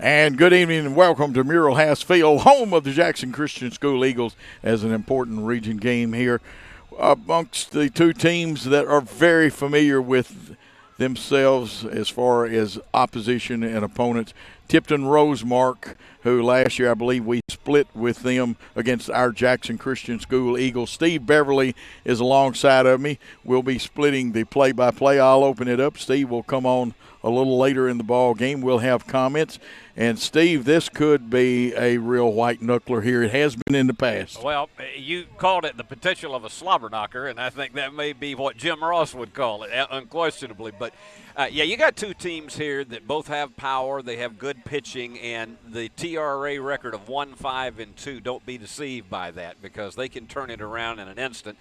And good evening and welcome to Mural House Field, home of the Jackson Christian School Eagles, as an important region game here amongst the two teams that are very familiar with themselves as far as opposition and opponents. Tipton-Rosemark, who last year I believe we split with them against our Jackson Christian School Eagles. Steve Beverly is alongside of me. We'll be splitting the play-by-play. I'll open it up. Steve will come on a little later in the ball game. We'll have comments. And, Steve, this could be a real white knuckler here. It has been in the past. Well, you called it the potential of a slobber knocker, and I think that may be what Jim Ross would call it, unquestionably. But, yeah, you got two teams here that both have power. They have good pitching, and the TRA record of 1-5-2, don't be deceived by that because they can turn it around in an instant.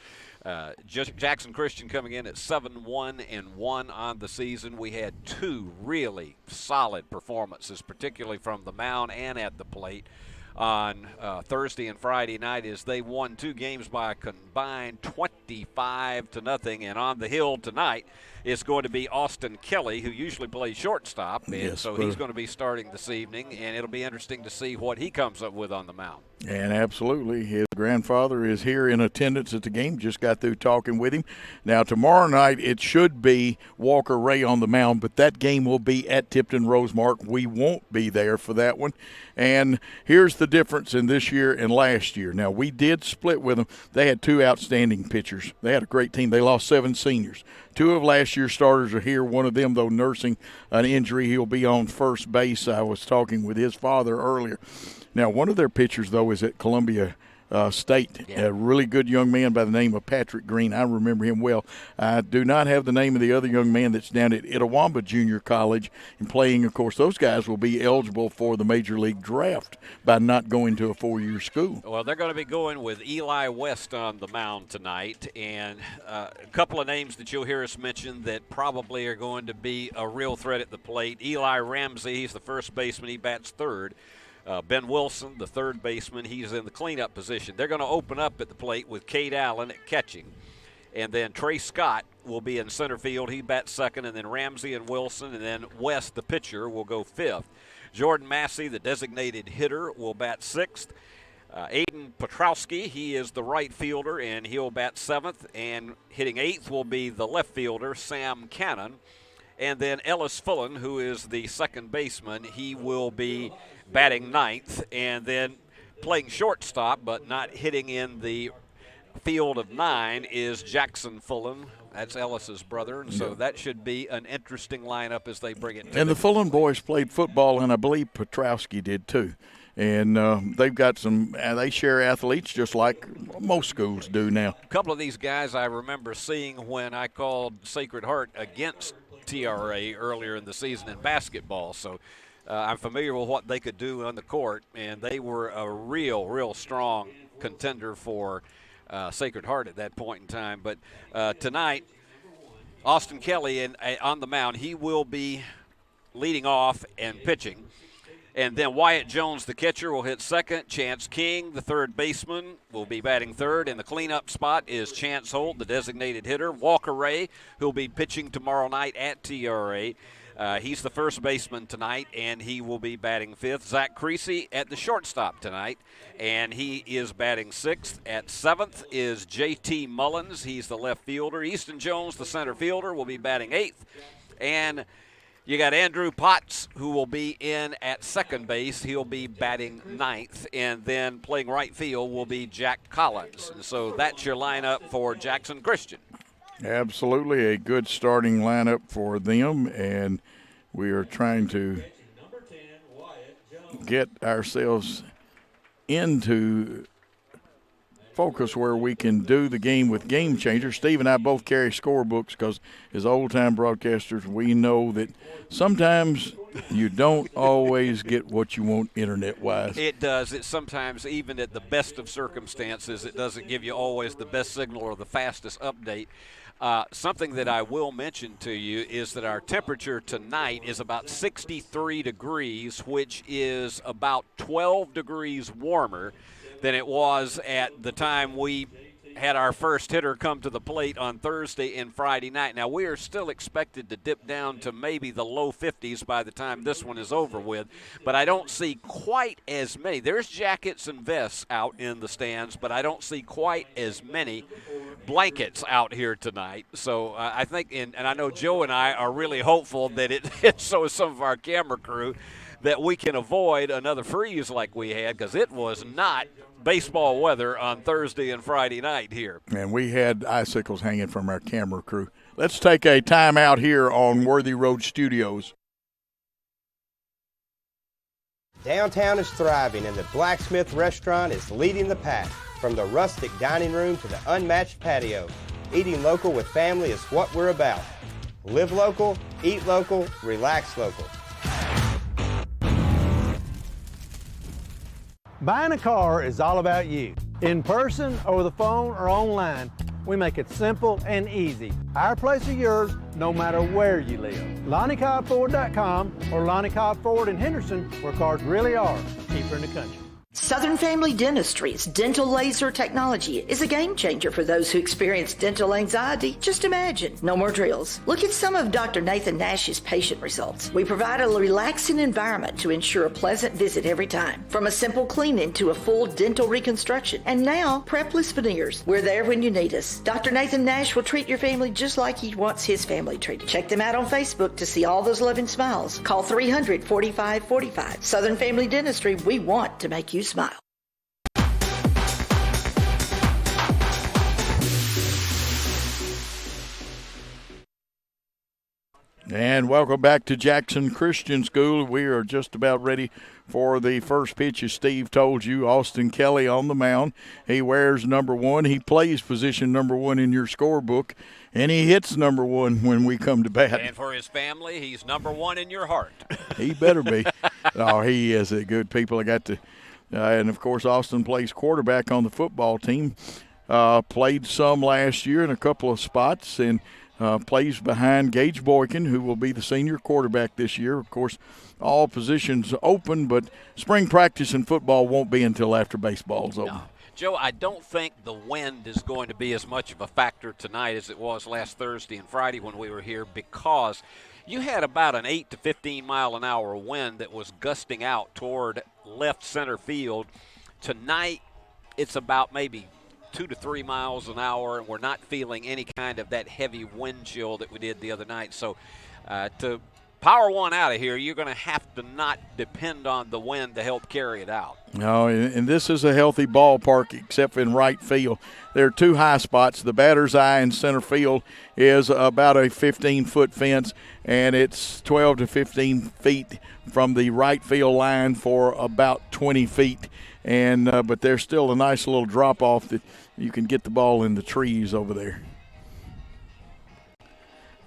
Jackson Christian coming in at 7-1-1 on the season. We had two really solid performances, particularly from the mound and at the plate on Thursday and Friday night, as they won two games by a combined 25-0. And on the hill tonight is going to be Austin Kelly, who usually plays shortstop, and Yes, so he's going to be starting this evening, and it'll be interesting to see what he comes up with on the mound. And absolutely, his grandfather is here in attendance at the game. Just got through talking with him. Now, tomorrow night, it should be Walker Ray on the mound, but that game will be at Tipton-Rosemark. We won't be there for that one. And here's the difference in this year and last year. Now, we did split with them. They had two outstanding pitchers. They had a great team. They lost 7 seniors. 2 of last year's starters are here. One of them, though, nursing an injury. He'll be on first base. I was talking with his father earlier. Now, one of their pitchers, though, is at Columbia State. Yeah. A really good young man by the name of Patrick Green. I remember him well. I do not have the name of the other young man that's down at Itawamba Junior College and playing. Of course, those guys will be eligible for the Major League Draft by not going to a 4-year school. Well, they're going to be going with Eli West on the mound tonight, and a couple of names that you'll hear us mention that probably are going to be a real threat at the plate. Eli Ramsey, he's the first baseman. He bats third. Ben Wilson, the third baseman, he's in the cleanup position. They're going to open up at the plate with Cade Allen at catching. And then Trey Scott will be in center field. He bats second, and then Ramsey and Wilson, and then West, the pitcher, will go fifth. Jordan Massey, the designated hitter, will bat sixth. Aiden Petrowski, he is the right fielder, and he'll bat seventh. And hitting eighth will be the left fielder, Sam Cannon. And then Ellis Fullen, who is the second baseman, he will be batting ninth. And then playing shortstop, but not hitting in the field of 9, is Jackson Fullen. That's Ellis's brother, and so that should be an interesting lineup as they bring it to And the Fullen boys played football, and I believe Petrowski did too. And they've got some they share athletes just like most schools do now. A couple of these guys I remember seeing when I called Sacred Heart against TRA earlier in the season in basketball. So I'm familiar with what they could do on the court, and they were a real strong contender for Sacred Heart at that point in time. But tonight, Austin Kelly on the mound, he will be leading off and pitching. And then Wyatt Jones, the catcher, will hit second. Chance King, the third baseman, will be batting third. And the cleanup spot is Chance Holt, the designated hitter. Walker Ray, who'll be pitching tomorrow night at TRA. He's the first baseman tonight, and he will be batting fifth. Zach Creasy at the shortstop tonight, and he is batting sixth. At seventh is J.T. Mullins. He's the left fielder. Easton Jones, the center fielder, will be batting eighth. And you got Andrew Potts, who will be in at second base. He'll be batting ninth. And then playing right field will be Jack Collins. And so that's your lineup for Jackson Christian. Absolutely a good starting lineup for them, and we are trying to get ourselves into focus where we can do the game with Game Changer. Steve and I both carry scorebooks because as old-time broadcasters, we know that sometimes you don't always get what you want internet-wise. It does. It sometimes, even at the best of circumstances, it doesn't give you always the best signal or the fastest update. Something that I will mention to you is that our temperature tonight is about 63 degrees, which is about 12 degrees warmer than it was at the time we had our first hitter come to the plate on Thursday and Friday night. Now, we are still expected to dip down to maybe the low 50s by the time this one is over with, but I don't see quite as many. There's jackets and vests out in the stands, but I don't see quite as many blankets out here tonight. So I think, and I know Joe and I are really hopeful that so is some of our camera crew, that we can avoid another freeze like we had, because it was not baseball weather on Thursday and Friday night here. And we had icicles hanging from our camera crew. Let's take a time out here on Worthy Road Studios. Downtown is thriving, and the Blacksmith Restaurant is leading the pack. From the rustic dining room to the unmatched patio, eating local with family is what we're about. Live local, eat local, relax local. Buying a car is all about you. In person, over the phone, or online, we make it simple and easy. Our place is yours, no matter where you live. LonnieCobbFord.com or Lonnie Cobb Ford in Henderson, where cars really are cheaper in the country. Southern Family Dentistry's dental laser technology is a game changer for those who experience dental anxiety. Just imagine, no more drills. Look at some of Dr. Nathan Nash's patient results. We provide a relaxing environment to ensure a pleasant visit every time. From a simple cleaning to a full dental reconstruction. And now, prepless veneers. We're there when you need us. Dr. Nathan Nash will treat your family just like he wants his family treated. Check them out on Facebook to see all those loving smiles. Call 300-4545. Southern Family Dentistry, we want to make you smile. And welcome back to Jackson Christian School. We are just about ready for the first pitch, as Steve told you. Austin Kelly on the mound. He wears number 1. He plays position number 1 in your scorebook, and he hits number 1 when we come to bat. And for his family, he's number 1 in your heart. He better be. Oh, he is a good people. I got to, and of course, Austin plays quarterback on the football team. Played some last year in a couple of spots, and plays behind Gage Boykin, who will be the senior quarterback this year. Of course, all positions open, but spring practice in football won't be until after baseball's over. No. Joe, I don't think the wind is going to be as much of a factor tonight as it was last Thursday and Friday when we were here, because you had about an 8 to 15 mile an hour wind that was gusting out toward left center field. Tonight, it's about maybe 2 to 3 miles an hour, and we're not feeling any kind of that heavy wind chill that we did the other night. So to power one out of here, you're going to have to not depend on the wind to help carry it out. No, and this is a healthy ballpark except in right field. There are 2 high spots. The batter's eye in center field is about a 15-foot fence, and it's 12 to 15 feet from the right field line for about 20 feet. And but there's still a nice little drop-off that you can get the ball in the trees over there.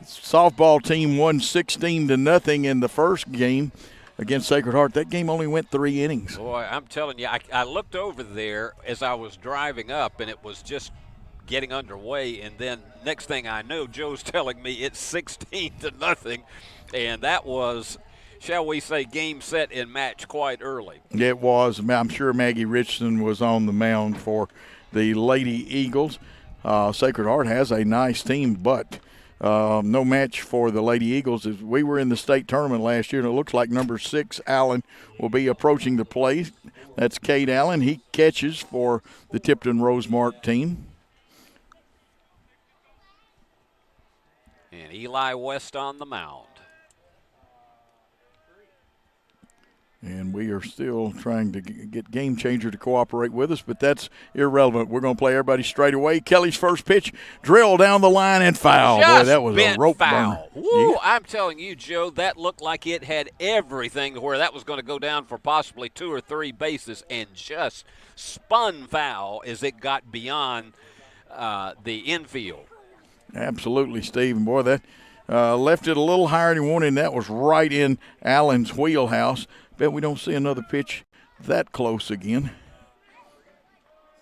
Softball team won 16-0 in the first game against Sacred Heart. That game only went 3 innings. Boy, I'm telling you, I looked over there as I was driving up, and it was just getting underway. And then next thing I knew, Joe's telling me it's 16-0, and that was, shall we say, game, set, and match quite early. It was. I'm sure Maggie Richardson was on the mound for the Lady Eagles. Sacred Heart has a nice team, but no match for the Lady Eagles. We were in the state tournament last year, and it looks like number 6, Allen, will be approaching the plate. That's Cade Allen. He catches for the Tipton-Rosemark team. And Eli West on the mound. And we are still trying to get Game Changer to cooperate with us, but that's irrelevant. We're going to play everybody straight away. Kelly's first pitch, drill down the line and foul. Boy, that was a rope burner. Woo, Yeah. I'm telling you, Joe, that looked like it had everything to where that was going to go down for possibly 2 or 3 bases, and just spun foul as it got beyond the infield. Absolutely, Steve. And boy, that left it a little higher than he wanted, and that was right in Allen's wheelhouse. Bet we don't see another pitch that close again.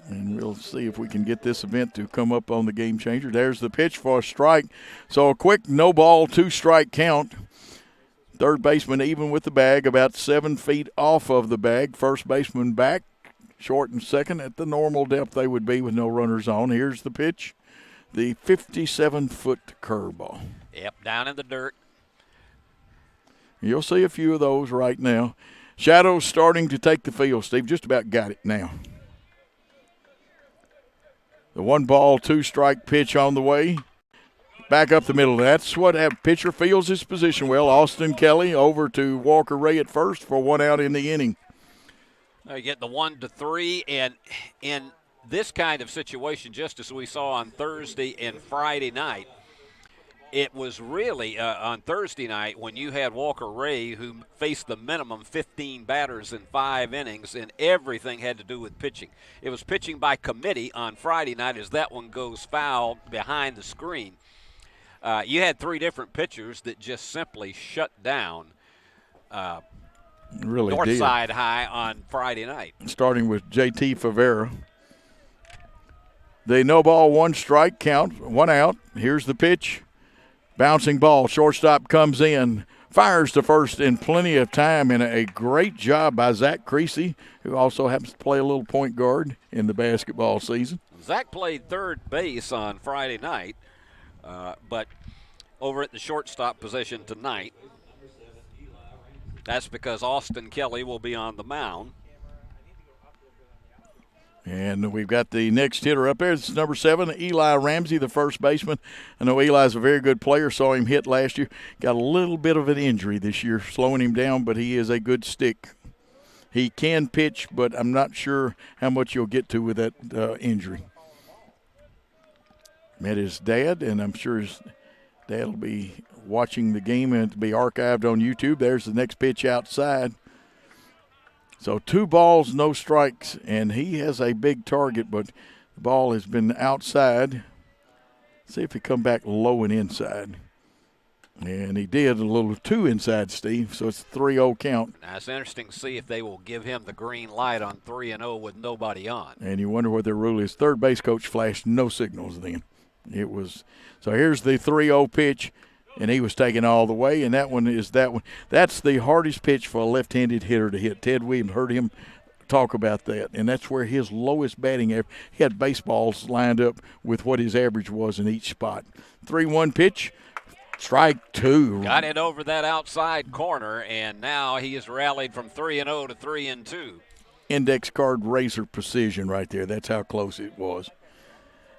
And we'll see if we can get this event to come up on the Game Changer. There's the pitch for a strike. So a quick no ball, 2-strike count. Third baseman even with the bag, about 7 feet off of the bag. First baseman back, short and second at the normal depth they would be with no runners on. Here's the pitch, the 57-foot curveball. Yep, down in the dirt. You'll see a few of those right now. Shadows starting to take the field. Steve just about got it now. The 1-ball, 2-strike pitch on the way. Back up the middle. That's what pitcher feels his position well. Austin Kelly over to Walker Ray at first for 1 out in the inning. You get the 1-3, and in this kind of situation, just as we saw on Thursday and Friday night, it was really on Thursday night when you had Walker Ray, who faced the minimum 15 batters in 5 innings, and everything had to do with pitching. It was pitching by committee on Friday night as that one goes foul behind the screen. You had 3 different pitchers that just simply shut down really North did. Side High on Friday night. Starting with J.T. Favera. The no ball, 1 strike count, 1 out. Here's the pitch. Bouncing ball, shortstop comes in, fires to first in plenty of time, and a great job by Zach Creasy, who also happens to play a little point guard in the basketball season. Zach played third base on Friday night, but over at the shortstop position tonight. That's because Austin Kelly will be on the mound. And we've got the next hitter up there. It's number 7, Eli Ramsey, the first baseman. I know Eli's a very good player. Saw him hit last year. Got a little bit of an injury this year, slowing him down, but he is a good stick. He can pitch, but I'm not sure how much you'll get to with that injury. Met his dad, and I'm sure his dad will be watching the game and it'll be archived on YouTube. There's the next pitch outside. So 2 balls, no strikes, and he has a big target, but the ball has been outside. See if he come back low and inside. And he did a little too inside, Steve, so it's a 3-0 count. Now, it's interesting to see if they will give him the green light on 3-0 with nobody on. And you wonder what their rule is. Third base coach flashed no signals then. It was so here's the 3-0 pitch, and he was taken all the way, and that one. That's the hardest pitch for a left-handed hitter to hit. Ted Williams heard him talk about that, and that's where his lowest batting average. He had baseballs lined up with what his average was in each spot. 3-1 pitch, strike 2. Got it over that outside corner, and now he has rallied from 3-0 to 3-2. Index card razor precision right there. That's how close it was.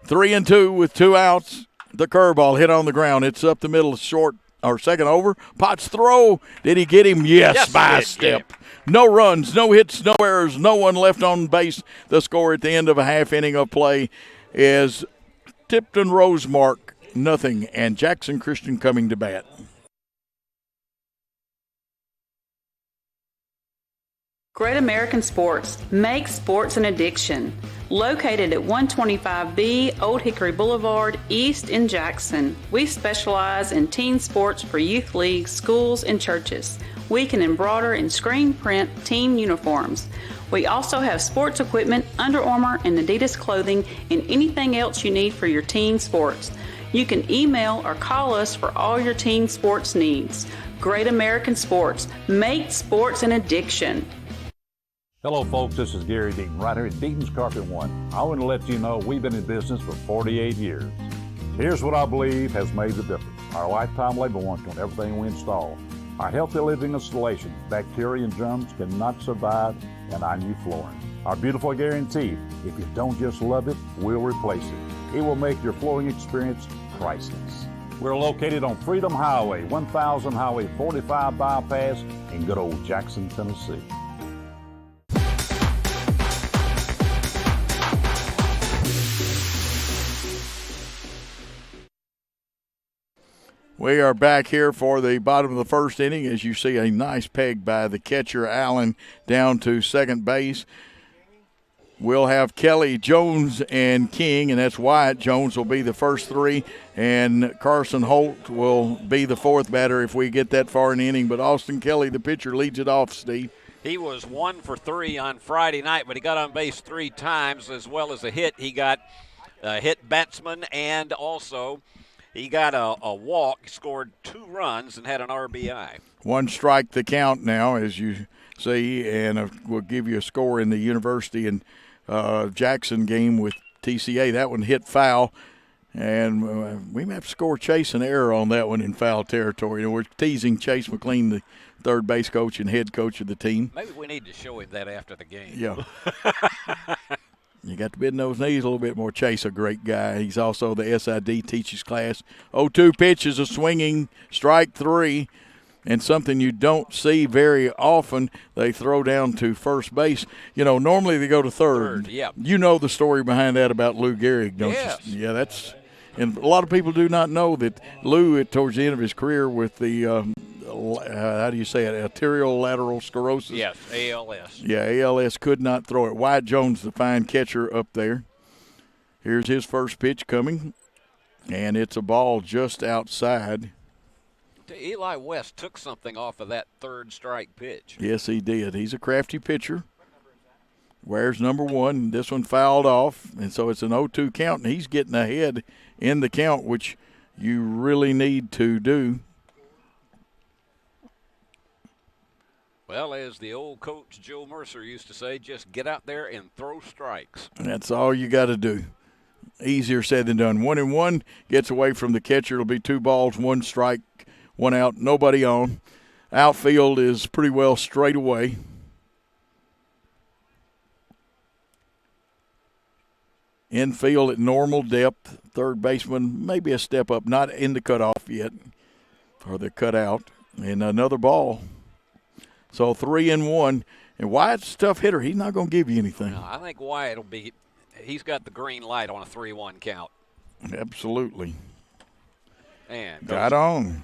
3-2 with 2 outs. The curveball hit on the ground. It's up the middle, short or second over. Potts throw. Did he get him? Yes, by a step. No runs, no hits, no errors, no one left on base. The score at the end of a half inning of play is Tipton-Rosemark, nothing, and Jackson Christian coming to bat. Great American Sports. Make sports an addiction. Located at 125B Old Hickory Boulevard, East in Jackson. We specialize in teen sports for youth leagues, schools, and churches. We can embroider and screen print team uniforms. We also have sports equipment, Under Armour, and Adidas clothing, and anything else you need for your teen sports. You can email or call us for all your teen sports needs. Great American Sports. Make sports an addiction. Hello folks, this is Gary Deaton, right here at Deaton's Carpet One. I want to let you know we've been in business for 48 years. Here's what I believe has made the difference. Our lifetime labor warranty on everything we install. Our healthy living installation, bacteria and germs cannot survive in our new flooring. Our beautiful guarantee, if you don't just love it, we'll replace it. It will make your flooring experience priceless. We're located on Freedom Highway, 1000 Highway 45 bypass in good old Jackson, Tennessee. We are back here for the bottom of the first inning. As you see, a nice peg by the catcher, Allen, down to second base. We'll have Kelly, Jones, and King, and that's Wyatt. Jones will be the first 3, and Carson Holt will be the 4th batter if we get that far in the inning. But Austin Kelly, the pitcher, leads it off, Steve. He was 1 for 3 on Friday night, but he got on base 3 times as well as a hit. He got a hit batsman, and also he got a walk, scored 2 runs, and had an RBI. 1 strike the count now as you see, and we'll give you a score in the University and Jackson game with TCA. That one hit foul, and we may have to score chase and error on that one in foul territory. And we're teasing Chase McLean, the third base coach and head coach of the team. Maybe we need to show him that after the game. Yeah. You got to bend those knees a little bit more. Chase, a great guy. He's also the SID teaches class. 0-2 pitch is a swinging strike 3. And something you don't see very often, they throw down to first base. You know, normally they go to third. Yeah. You know the story behind that about Lou Gehrig, don't Yes. you? Yeah, that's – and a lot of people do not know that Lou, towards the end of his career with the how do you say it, arterial lateral sclerosis? Yes, ALS. Yeah, ALS, could not throw it. Wyatt Jones, the fine catcher up there. Here's his first pitch coming, and it's a ball just outside. Eli West took something off of that third strike pitch. Yes, he did. He's a crafty pitcher. Wears number 1. This one fouled off, and so it's an 0-2 count, and he's getting ahead in the count, which you really need to do. Well, as the old coach Joe Mercer used to say, just get out there and throw strikes. That's all you got to do. Easier said than done. 1-1 gets away from the catcher. It'll be 2 balls, 1 strike, 1 out, nobody on. Outfield is pretty well straight away. Infield at normal depth. Third baseman maybe a step up, not in the cutoff yet, or the cutout. And another ball. So 3-1. And Wyatt's a tough hitter. He's not going to give you anything. No, I think Wyatt he's got the green light on a 3-1 count. Absolutely. And got on.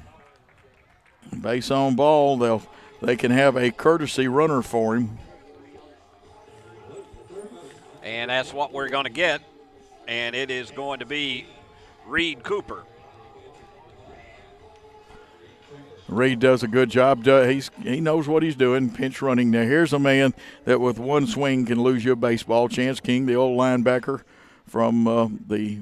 Base on ball. They can have a courtesy runner for him. And that's what we're going to get. And it is going to be Reed Cooper. Reed does a good job. He knows what he's doing, pinch running. Now, here's a man that with one swing can lose you a baseball. Chance King, the old linebacker from the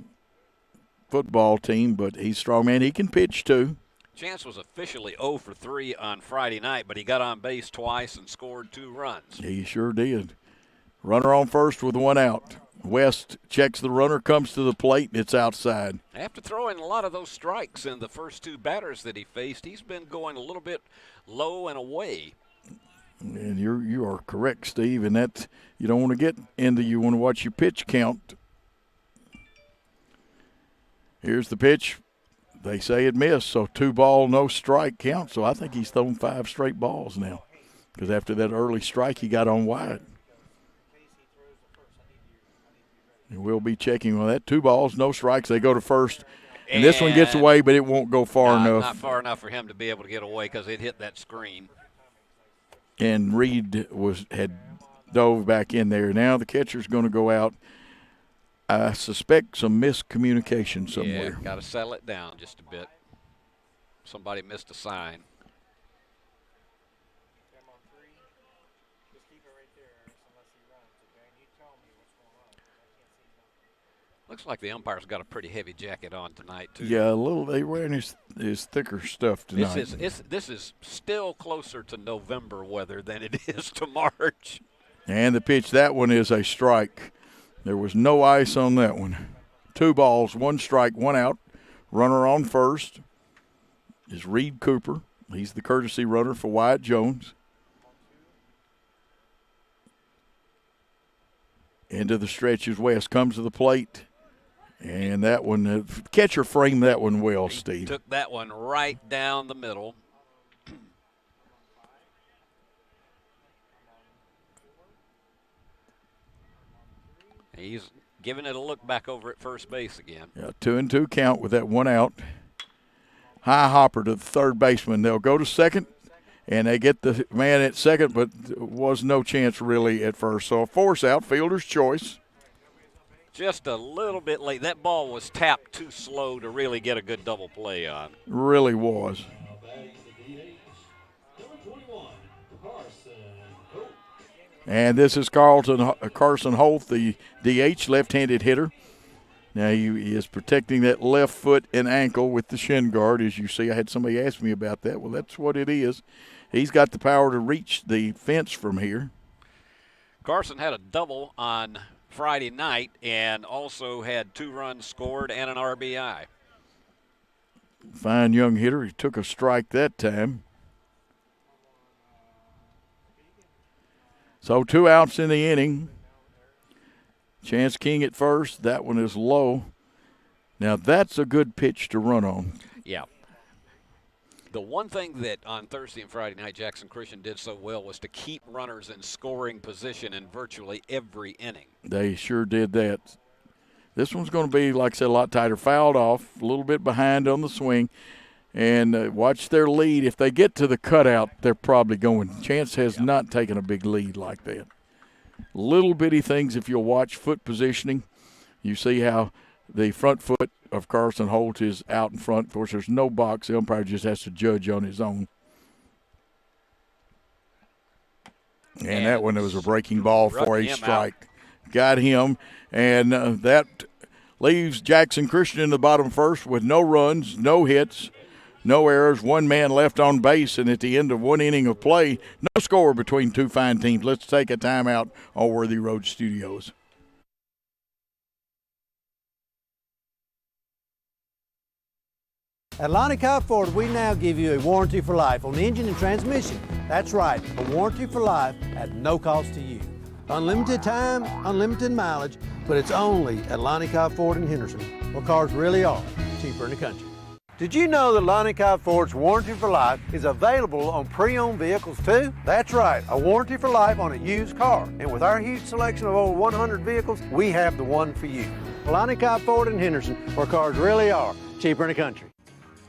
football team, but he's strong, man. He can pitch, too. Chance was officially 0 for 3 on Friday night, but he got on base twice and scored 2 runs. He sure did. Runner on first with 1 out. West checks the runner, comes to the plate, and it's outside. After throwing a lot of those strikes in the first 2 batters that he faced, he's been going a little bit low and away. And you are correct, Steve, and that you don't want to get into. You want to watch your pitch count. Here's the pitch. They say it missed, so 2 ball, no strike count. So I think he's thrown 5 straight balls now, because after that early strike, he got on wide. And we'll be checking on that. 2 balls, no strikes. They go to first. And this one gets away, but it won't go far enough. Not far enough for him to be able to get away because it hit that screen. And Reed had dove back in there. Now the catcher's going to go out. I suspect some miscommunication somewhere. Yeah, got to settle it down just a bit. Somebody missed a sign. Looks like the umpire's got a pretty heavy jacket on tonight, too. Yeah, a little. They wearing his thicker stuff tonight. This is still closer to November weather than it is to March. And the pitch, that one is a strike. There was no ice on that one. 2 balls, 1 strike, 1 out. Runner on first is Reed Cooper. He's the courtesy runner for Wyatt Jones. Into the stretch is West, comes to the plate. And that one, catcher framed that one well, Steve. Took that one right down the middle. He's giving it a look back over at first base again. Yeah, 2-2 count with that 1 out. High hopper to the third baseman. They'll go to second, and they get the man at second, but was no chance really at first. So a force out, fielder's choice. Just a little bit late. That ball was tapped too slow to really get a good double play on. Really was. And this is Carson Holt, the DH, left-handed hitter. Now he is protecting that left foot and ankle with the shin guard, as you see. I had somebody ask me about that. Well, that's what it is. He's got the power to reach the fence from here. Carson had a double on Friday night and also had 2 runs scored and an RBI. Fine young hitter. He took a strike that time. So 2 outs in the inning. Chance King at first. That one is low. Now that's a good pitch to run on. Yeah. The one thing that on Thursday and Friday night Jackson Christian did so well was to keep runners in scoring position in virtually every inning. They sure did that. This one's going to be, like I said, a lot tighter. Fouled off, a little bit behind on the swing. And watch their lead. If they get to the cutout, they're probably going. Chance has not taken a big lead like that. Little bitty things, if you'll watch foot positioning, you see how the front foot of Carson Holt is out in front. Of course, there's no box. The umpire just has to judge on his own. And that one was a breaking ball for a strike. Got him, and that leaves Jackson Christian in the bottom first with no runs, no hits, no errors, 1 man left on base, and at the end of 1 inning of play, no score between 2 fine teams. Let's take a timeout on Worthy Road Studios. At Lonnie Cobb Ford, we now give you a warranty for life on the engine and transmission. That's right, a warranty for life at no cost to you. Unlimited time, unlimited mileage, but it's only at Lonnie Cobb Ford in Henderson, where cars really are cheaper in the country. Did you know that Lonnie Cobb Ford's warranty for life is available on pre-owned vehicles too? That's right, a warranty for life on a used car. And with our huge selection of over 100 vehicles, we have the one for you. Lonnie Cobb Ford in Henderson, where cars really are cheaper in the country.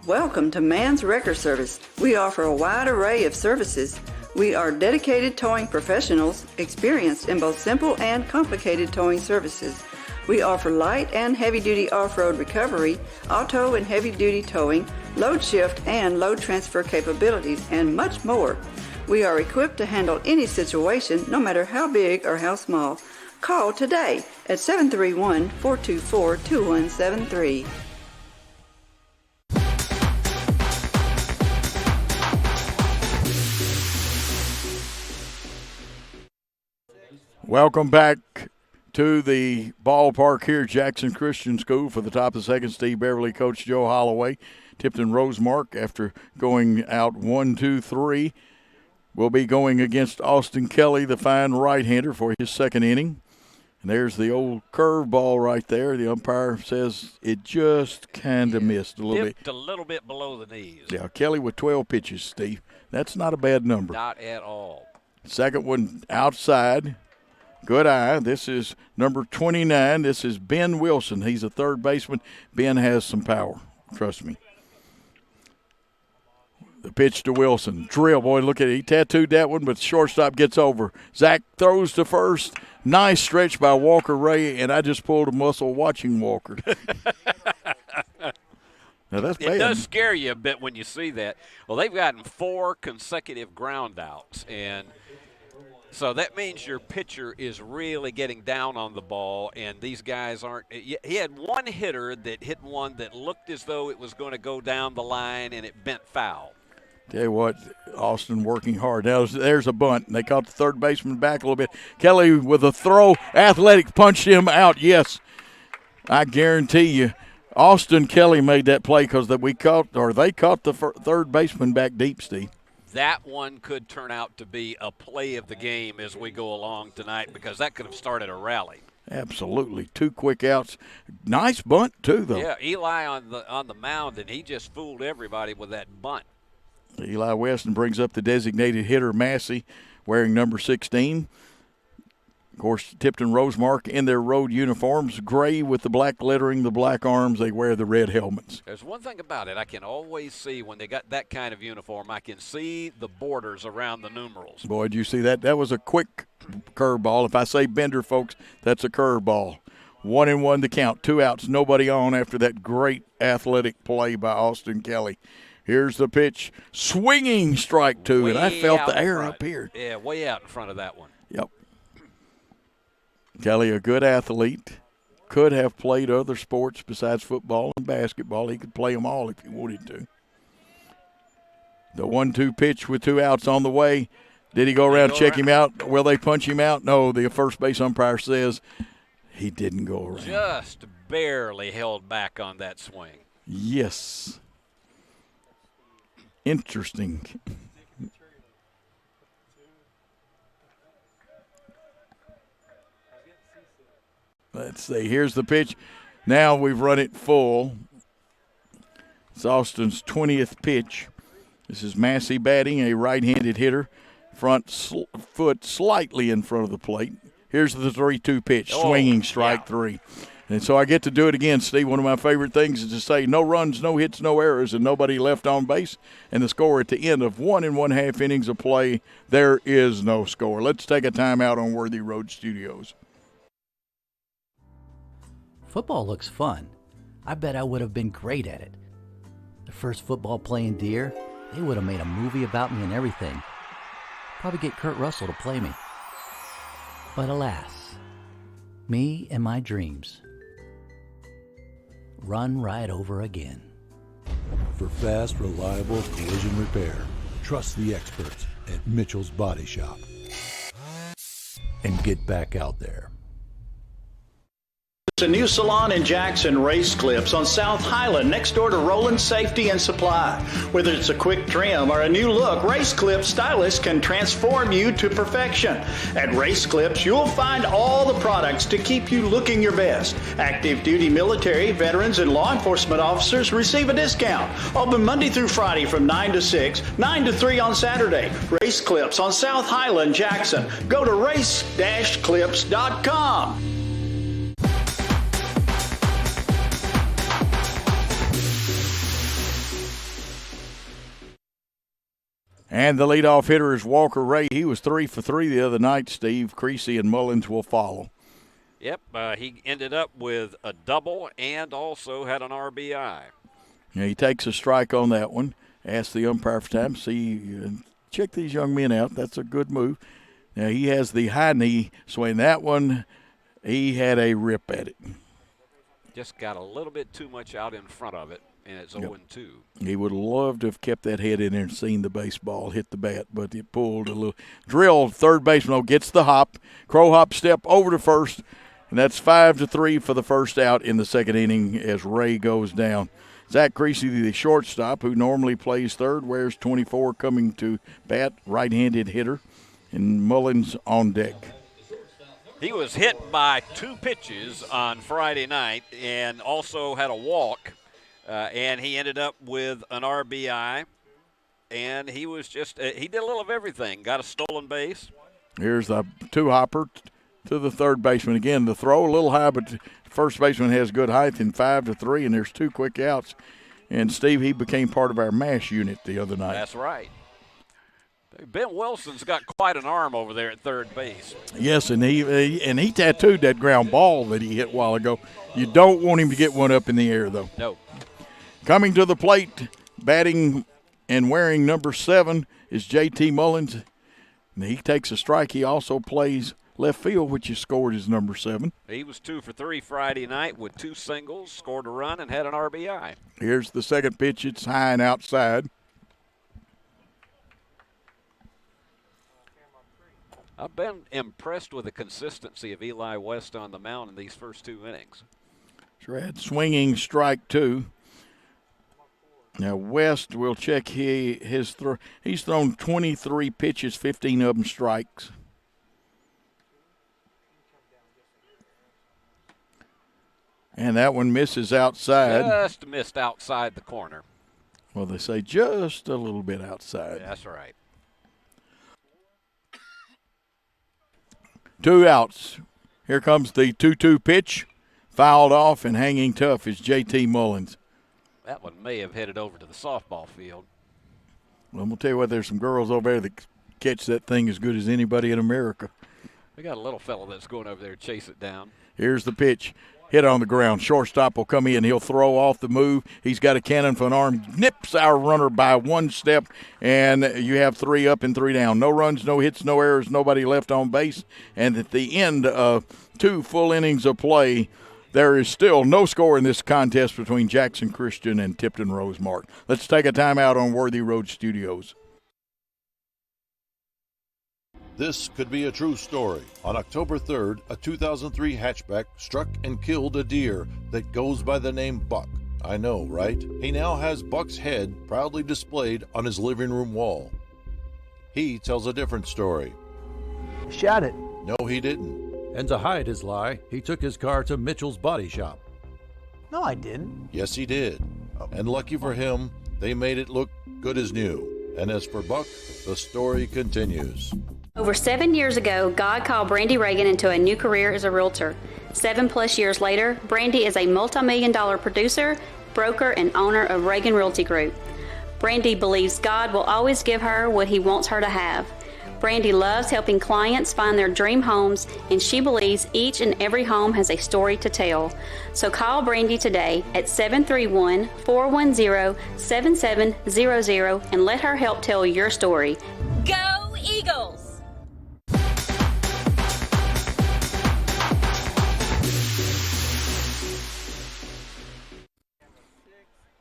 Welcome to Mann's Wrecker Service. We offer a wide array of services. We are dedicated towing professionals, experienced in both simple and complicated towing services. We offer light and heavy-duty off-road recovery, auto and heavy-duty towing, load shift and load transfer capabilities, and much more. We are equipped to handle any situation, no matter how big or how small. Call today at 731-424-2173. Welcome back to the ballpark here at Jackson Christian School for the top of the second. Steve Beverly, Coach Joe Holloway. Tipton-Rosemark, after going out 1-2-3, will be going against Austin Kelly, the fine right-hander, for his second inning. And there's the old curveball right there. The umpire says it just kind of missed a little bit. Dipped a little bit below the knees. Yeah, Kelly with 12 pitches, Steve. That's not a bad number. Not at all. Second one outside. Good eye. This is number 29. This is Ben Wilson. He's a third baseman. Ben has some power. Trust me. The pitch to Wilson. Drill, boy, look at it. He tattooed that one, but the shortstop gets over. Zach throws to first. Nice stretch by Walker Ray, and I just pulled a muscle watching Walker. Now that's bad. It does scare you a bit when you see that. Well, they've gotten 4 consecutive ground outs, and so that means your pitcher is really getting down on the ball, and these guys aren't. He had one hitter that hit one that looked as though it was going to go down the line, and it bent foul. Tell you what, Austin working hard. Now there's a bunt, and they caught the third baseman back a little bit. Kelly with a throw. Athletic punched him out. Yes, I guarantee you, Austin Kelly made that play because they caught the third baseman back deep, Steve. That one could turn out to be a play of the game as we go along tonight, because that could have started a rally. Absolutely. 2 quick outs. Nice bunt, too, though. Yeah, Eli on the mound, and he just fooled everybody with that bunt. Eli Weston brings up the designated hitter, Massey, wearing number 16. Of course, Tipton-Rosemark in their road uniforms, gray with the black lettering, the black arms. They wear the red helmets. There's one thing about it I can always see when they got that kind of uniform. I can see the borders around the numerals. Boy, did you see that? That was a quick curveball. If I say bender, folks, that's a curveball. 1-1 the count. 2 outs, nobody on after that great athletic play by Austin Kelly. Here's the pitch. Swinging strike 2, and I felt the air up here. Yeah, way out in front of that one. Yep. Kelly, a good athlete. could have played other sports besides football and basketball. He could play them all if he wanted to. The 1-2 pitch with 2 outs on the way. Did he go around, check him out? Will they punch him out? No, the first base umpire says he didn't go around. Just barely held back on that swing. Yes. Interesting. Let's see. Here's the pitch. Now we've run it full. It's Austin's 20th pitch. This is Massey batting, a right-handed hitter. Front foot slightly in front of the plate. Here's the 3-2 pitch, swinging strike 3. And so I get to do it again, Steve. One of my favorite things is to say no runs, no hits, no errors, and nobody left on base. And the score at the end of 1 1/2 innings of play, there is no score. Let's take a timeout on Worthy Road Studios. Football looks fun. I bet I would have been great at it. The first football playing deer, they would have made a movie about me and everything. Probably get Kurt Russell to play me. But alas, me and my dreams run right over again. For fast, reliable collision repair, trust the experts at Mitchell's Body Shop. And get back out there. It's a new salon in Jackson, Race Clips on South Highland, next door to Roland Safety and Supply. Whether it's a quick trim or a new look, Race Clips stylists can transform you to perfection. At Race Clips, you'll find all the products to keep you looking your best. Active duty military, veterans, and law enforcement officers receive a discount. Open Monday through Friday from 9 to 6, 9 to 3 on Saturday. Race Clips on South Highland, Jackson. Go to race-clips.com. And the leadoff hitter is Walker Ray. He was 3 for 3 the other night, Steve. Creasy and Mullins will follow. Yep, he ended up with a double and also had an RBI. Yeah, he takes a strike on that one. Asks the umpire for time. Check these young men out. That's a good move. Now, he has the high knee swing. That one, he had a rip at it. Just got a little bit too much out in front of it, and it's 0-2. He would have loved to have kept that head in there and seen the baseball hit the bat, but it pulled a little. Drilled third baseman, gets the hop. Crow hop step over to first, and that's 5-3 for the first out in the second inning as Ray goes down. Zach Creasy, the shortstop, who normally plays third, wears 24 coming to bat, right-handed hitter, and Mullins on deck. He was hit by 2 pitches on Friday night and also had a walk, and he ended up with an RBI, and he was just he did a little of everything. Got a stolen base. Here's the 2-hopper to the third baseman. Again, the throw a little high, but first baseman has good height in 5-3, and there's 2 quick outs. And, Steve, he became part of our MASH unit the other night. That's right. Ben Wilson's got quite an arm over there at third base. Yes, and he tattooed that ground ball that he hit a while ago. You don't want him to get one up in the air, though. No. Coming to the plate, batting and wearing number 7 is J.T. Mullins. And he takes a strike. He also plays left field, which is scored as number 7. He was 2 for 3 Friday night with 2 singles, scored a run, and had an RBI. Here's the second pitch. It's high and outside. I've been impressed with the consistency of Eli West on the mound in these first 2 innings. Shrad swinging strike 2. Now West will check his throw. He's thrown 23 pitches, 15 of them strikes. And that one misses outside. Just missed outside the corner. Well, they say just a little bit outside. That's right. 2 outs. Here comes the 2-2 pitch. Fouled off and hanging tough is J.T. Mullins. That one may have headed over to the softball field. Well, I'm going to tell you what, there's some girls over there that catch that thing as good as anybody in America. We got a little fella that's going over there to chase it down. Here's the pitch. Hit on the ground. Shortstop will come in. He'll throw off the move. He's got a cannon for an arm. Nips our runner by 1 step, and you have 3 up and 3 down. No runs, no hits, no errors, nobody left on base. And at the end of 2 full innings of play, there is still no score in this contest between Jackson Christian and Tipton-Rosemark. Let's take a timeout on Worthy Road Studios. This could be a true story. On October 3rd, a 2003 hatchback struck and killed a deer that goes by the name Buck. I know, right? He now has Buck's head proudly displayed on his living room wall. He tells a different story. Shot it. No, he didn't. And to hide his lie, he took his car to Mitchell's body shop. No, I didn't. Yes, he did. And lucky for him, they made it look good as new. And as for Buck, the story continues. Over 7 years ago, God called Brandy Reagan into a new career as a realtor. 7+ years later, Brandy is a multi-million-dollar producer, broker, and owner of Reagan Realty Group. Brandy believes God will always give her what He wants her to have. Brandy loves helping clients find their dream homes, and she believes each and every home has a story to tell. So call Brandy today at 731-410-7700 and let her help tell your story. Go Eagles!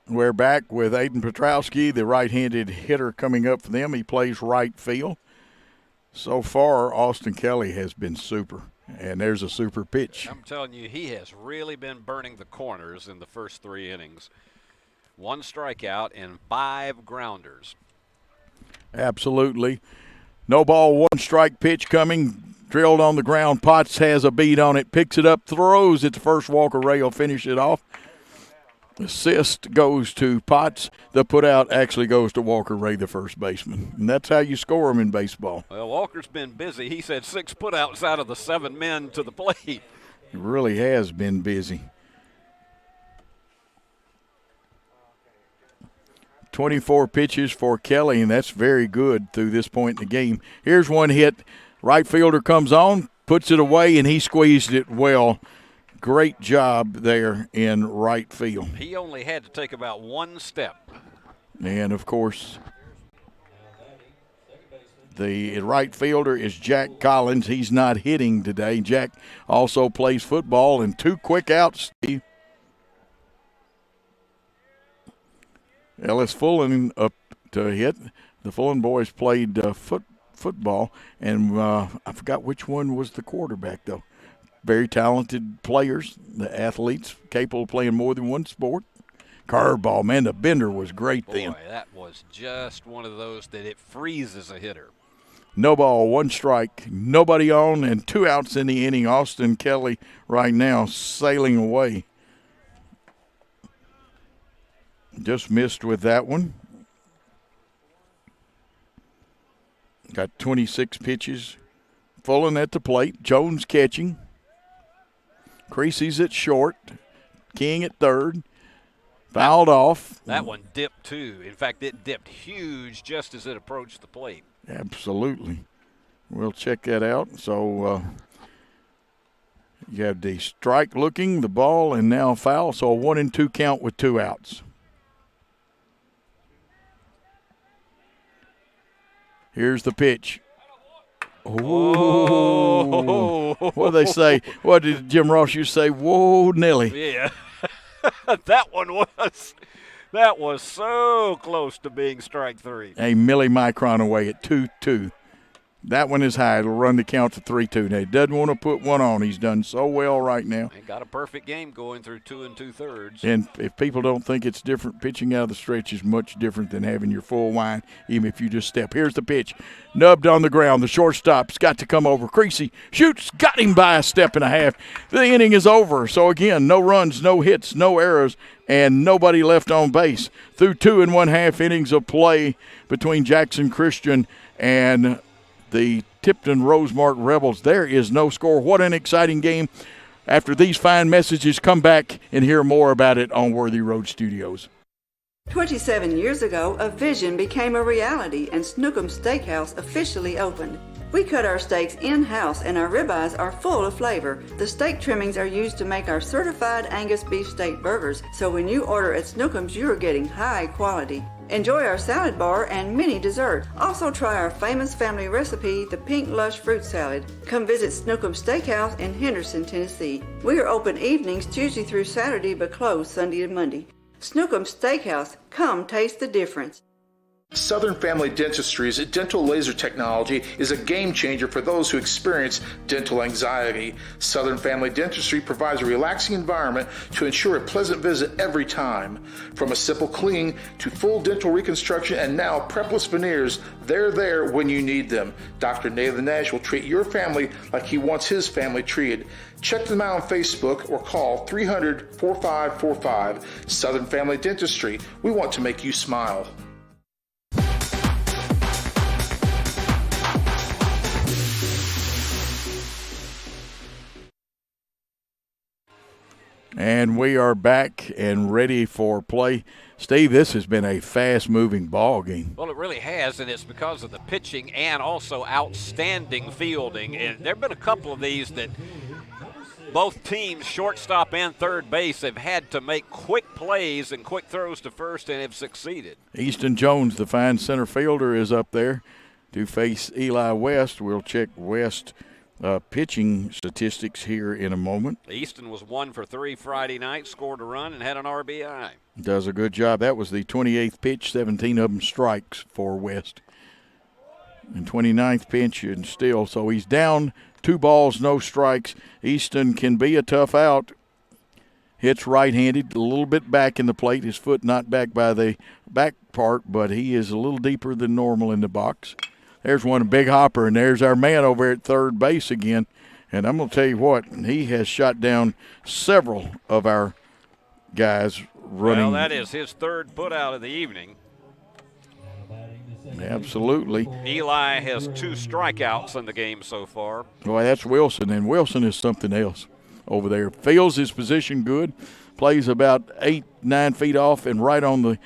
We're back with Aiden Petrowski, the right-handed hitter coming up for them. He plays right field. So far, Austin Kelly has been super, and there's a super pitch. I'm telling you, he has really been burning the corners in the first 3 innings. 1 strikeout and 5 grounders. Absolutely. No ball, 1 strike pitch coming, drilled on the ground. Potts has a beat on it, picks it up, throws it to first. Walker Ray will finish it off. Assist goes to Potts. The putout actually goes to Walker Ray, the first baseman. And that's how you score them in baseball. Well, Walker's been busy. He's had 6 putouts out of the 7 men to the plate. He really has been busy. 24 pitches for Kelly, and that's very good through this point in the game. Here's one hit. Right fielder comes on, puts it away, and he squeezed it well. Great job there in right field. He only had to take about 1 step. And, of course, the right fielder is Jack Collins. He's not hitting today. Jack also plays football, and 2 quick outs, Steve. Ellis Fullen up to hit. The Fullen boys played football, and I forgot which one was the quarterback, though. Very talented players, the athletes, capable of playing more than one sport. Curveball, man, the bender was great then. Boy, that was just one of those that it freezes a hitter. No ball, 1 strike, nobody on, and 2 outs in the inning. Austin Kelly right now sailing away. Just missed with that one. Got 26 pitches. Fullen at the plate. Jones catching. Creasy's at short. King at third. Fouled off. That one dipped too. In fact, it dipped huge just as it approached the plate. Absolutely. We'll check that out. So you have the strike looking, the ball, and now foul. So a 1-2 count with 2 outs. Here's the pitch. Oh, what do they say? What did Jim Ross used to say? Whoa, Nelly. Yeah, that was so close to being strike 3. A millimicron away at 2-2. That one is high. It'll run the count to 3-2. Now, he doesn't want to put one on. He's done so well right now. And got a perfect game going through 2 2/3. And if people don't think it's different, pitching out of the stretch is much different than having your full wind, even if you just step. Here's the pitch. Nubbed on the ground. The shortstop's got to come over. Creasy shoots. Got him by a step and a half. The inning is over. So, again, no runs, no hits, no errors, and nobody left on base. Through 2 1/2 innings of play between Jackson Christian and the Tipton-Rosemark Rebels, there is no score. What an exciting game. After these fine messages, come back and hear more about it on Worthy Road Studios. 27 years ago, a vision became a reality and Snookum's Steakhouse officially opened. We cut our steaks in-house and our ribeyes are full of flavor. The steak trimmings are used to make our certified Angus beef steak burgers, so when you order at Snookum's, you're getting high quality. Enjoy our salad bar and mini dessert. Also try our famous family recipe, the Pink Lush Fruit Salad. Come visit Snookum Steakhouse in Henderson, Tennessee. We are open evenings Tuesday through Saturday but closed Sunday and Monday. Snookum Steakhouse, come taste the difference. Southern Family Dentistry's dental laser technology is a game changer for those who experience dental anxiety. Southern Family Dentistry provides a relaxing environment to ensure a pleasant visit every time. From a simple cleaning to full dental reconstruction and now prepless veneers, they're there when you need them. Dr. Nathan Nash will treat your family like he wants his family treated. Check them out on Facebook or call 300-4545. Southern Family Dentistry. We want to make you smile. And we are back and ready for play. Steve, this has been a fast-moving ball game. Well, it really has, and it's because of the pitching and also outstanding fielding. And there have been a couple of these that both teams, shortstop and third base, have had to make quick plays and quick throws to first and have succeeded. Easton Jones, the fine center fielder, is up there to face Eli West. We'll check West pitching statistics here in a moment. Easton was 1 for 3 Friday night, scored a run, and had an RBI. Does a good job. That was the 28th pitch, 17 of them strikes for West. And 29th pitch and still. So he's down 2 balls, no strikes. Easton can be a tough out. Hits right-handed, a little bit back in the plate. His foot not back by the back part, but he is a little deeper than normal in the box. There's one big hopper, and there's our man over at third base again. And I'm going to tell you what, he has shot down several of our guys running. Well, that is his third putout of the evening. Absolutely. Eli has 2 strikeouts in the game so far. Boy, that's Wilson, and Wilson is something else over there. Feels his position good, plays about 8-9 feet off and right on the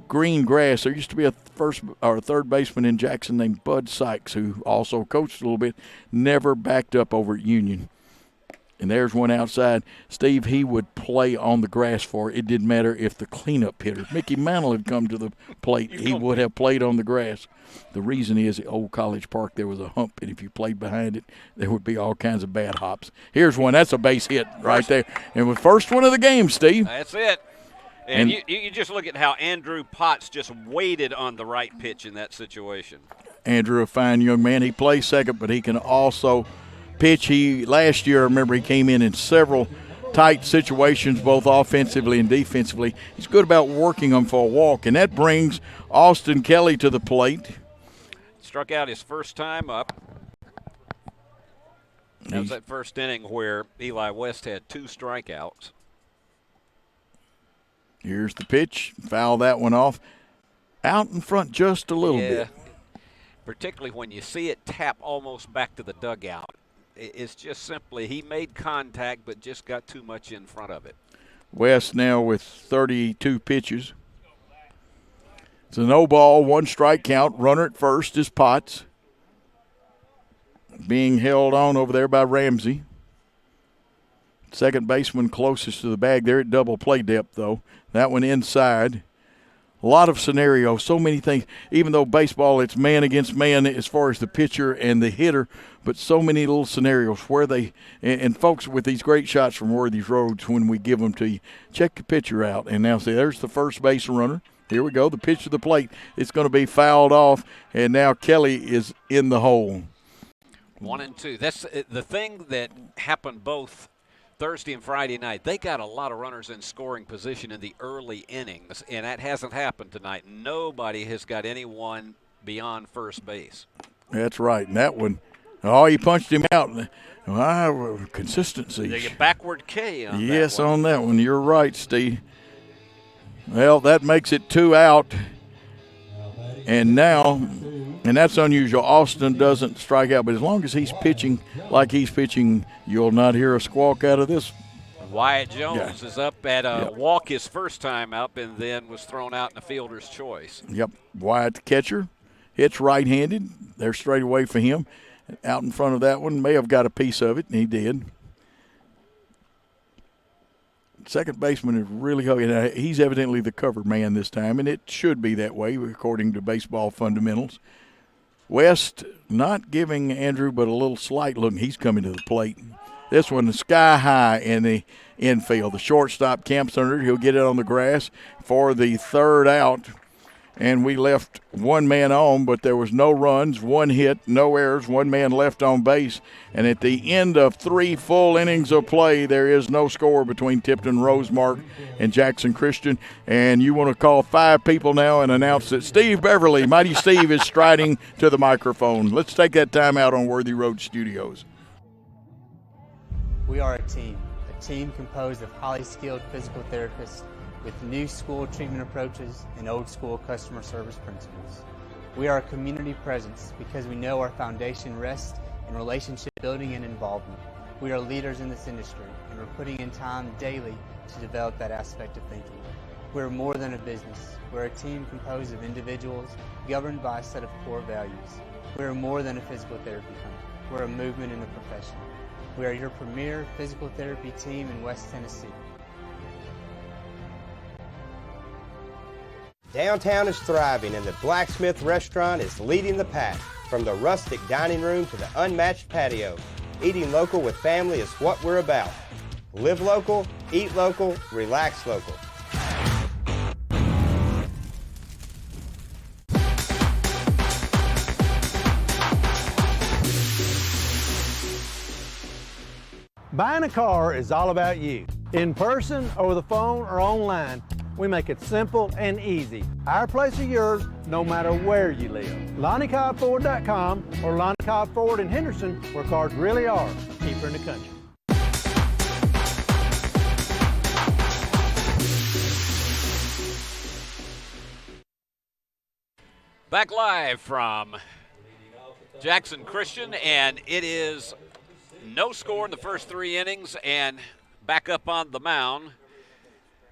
green grass. There used to be a third baseman in Jackson named Bud Sykes, who also coached a little bit, never backed up over at Union. And there's one outside. Steve, he would play on the grass for it. It didn't matter if the cleanup hitter, Mickey Mantle, had come to the plate. He would have played on the grass. The reason is at Old College Park there was a hump, and if you played behind it, there would be all kinds of bad hops. Here's one. That's a base hit right there. And the first one of the game, Steve. That's it. And you just look at how Andrew Potts just waited on the right pitch in that situation. Andrew, a fine young man. He plays second, but he can also pitch. Last year, I remember he came in several tight situations, both offensively and defensively. He's good about working them for a walk, and that brings Austin Kelly to the plate. Struck out his first time up. That was that first inning where Eli West had 2 strikeouts. Here's the pitch. Foul that one off. Out in front just a little bit. Particularly when you see it tap almost back to the dugout. It's just simply he made contact but just got too much in front of it. West now with 32 pitches. It's a no ball, 1 strike count. Runner at first is Potts. Being held on over there by Ramsey. Second baseman closest to the bag there at double play depth, though. That one inside. A lot of scenarios, so many things. Even though baseball, it's man against man as far as the pitcher and the hitter, but so many little scenarios where they – and folks, with these great shots from Worthy's Roads, when we give them to you, check the pitcher out. And now see, there's the first base runner. Here we go, the pitch to the plate. It's going to be fouled off, and now Kelly is in the hole. 1 and 2. That's the thing that happened both Thursday and Friday night. They got a lot of runners in scoring position in the early innings, and that hasn't happened tonight. Nobody has got anyone beyond first base. That's right. And that one, he punched him out. Consistency. The backward K on yes, that one. on that one. You're right, Steve. Well, that makes it 2 out. And now, and that's unusual, Austin doesn't strike out, but as long as he's pitching like he's pitching, you'll not hear a squawk out of this. Wyatt Jones is up at a walk his first time up and then was thrown out in a fielder's choice. Yep, Wyatt, the catcher, hits right-handed. They're straight away for him. Out in front of that one, may have got a piece of it, and he did. Second baseman is really hugging. He's evidently the cover man this time, and it should be that way according to baseball fundamentals. West not giving Andrew but a little slight look. He's coming to the plate. This one is sky high in the infield. The shortstop camps under it. He'll get it on the grass for the third out. And we left one man on, but there was no runs, one hit, no errors, one man left on base. And at the end of 3 full innings of play, there is no score between Tipton-Rosemark and Jackson Christian. And you want to call 5 people now and announce that Steve Beverly, Mighty Steve, is striding to the microphone. Let's take that time out on Worthy Road Studios. We are a team composed of highly skilled physical therapists with new school treatment approaches and old school customer service principles. We are a community presence because we know our foundation rests in relationship building and involvement. We are leaders in this industry, and we're putting in time daily to develop that aspect of thinking. We're more than a business. We're a team composed of individuals governed by a set of core values. We're more than a physical therapy company. We're a movement in the profession. We are your premier physical therapy team in West Tennessee. Downtown is thriving, and the Blacksmith Restaurant is leading the pack. From the rustic dining room to the unmatched patio, eating local with family is what we're about. Live local, eat local, relax local. Buying a car is all about you. In person, over the phone, or online, we make it simple and easy. Our place is yours, no matter where you live. LonnieCobbFord.com or Lonnie Cobb Ford in Henderson, where cars really are cheaper in the country. Back live from Jackson Christian, and it is no score in the first 3 innings, and back up on the mound,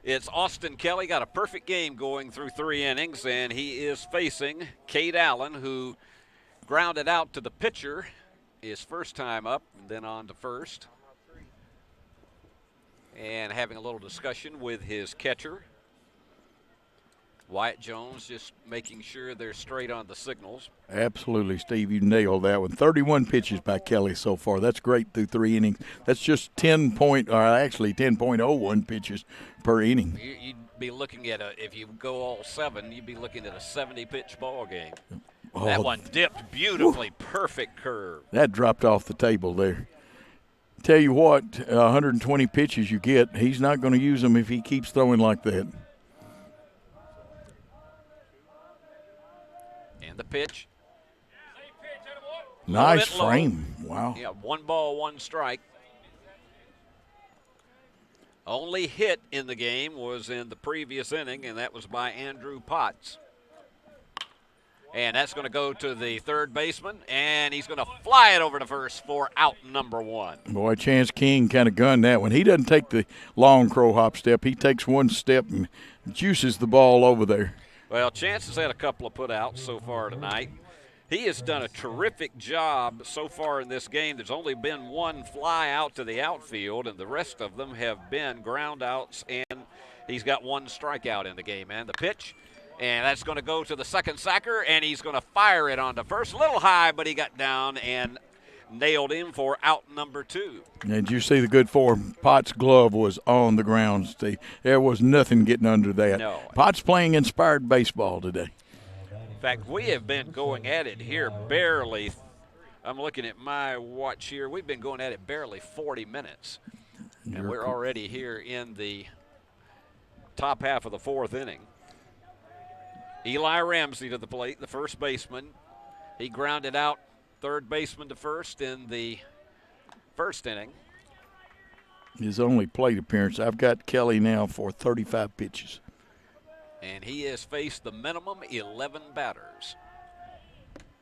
it's Austin Kelly. Got a perfect game going through 3 innings, and he is facing Cade Allen, who grounded out to the pitcher his first time up, and then on to first. And having a little discussion with his catcher. Wyatt Jones just making sure they're straight on the signals. Absolutely, Steve. You nailed that one. 31 pitches by Kelly so far. That's great through 3 innings. That's just 10.01 pitches per inning. You'd be looking at if you go all 7, you'd be looking at a 70-pitch ball game. Oh, that one dipped beautifully. Perfect curve. That dropped off the table there. Tell you what, 120 pitches you get, he's not going to use them if he keeps throwing like that. And the pitch. Nice frame. Wow. Yeah, 1 ball, 1 strike. Only hit in the game was in the previous inning, and that was by Andrew Potts. And that's going to go to the third baseman, and he's going to fly it over to first for out number 1. Boy, Chance King kind of gunned that one. He doesn't take the long crow hop step. He takes 1 step and juices the ball over there. Well, Chance has had a couple of putouts so far tonight. He has done a terrific job so far in this game. There's only been 1 fly out to the outfield, and the rest of them have been ground outs, and he's got 1 strikeout in the game. And the pitch, and that's going to go to the second sacker, and he's going to fire it onto first. A little high, but he got down and nailed him for out number 2. And you see the good form. Potts' glove was on the ground, Steve. There was nothing getting under that. No. Potts playing inspired baseball today. In fact, we have been going at it here barely. I'm looking at my watch here. We've been going at it barely 40 minutes. And we're already here in the top half of the 4th inning. Eli Ramsey to the plate, the first baseman. He grounded out third baseman to first in the first inning. His only plate appearance. I've got Kelly now for 35 pitches. And he has faced the minimum 11 batters.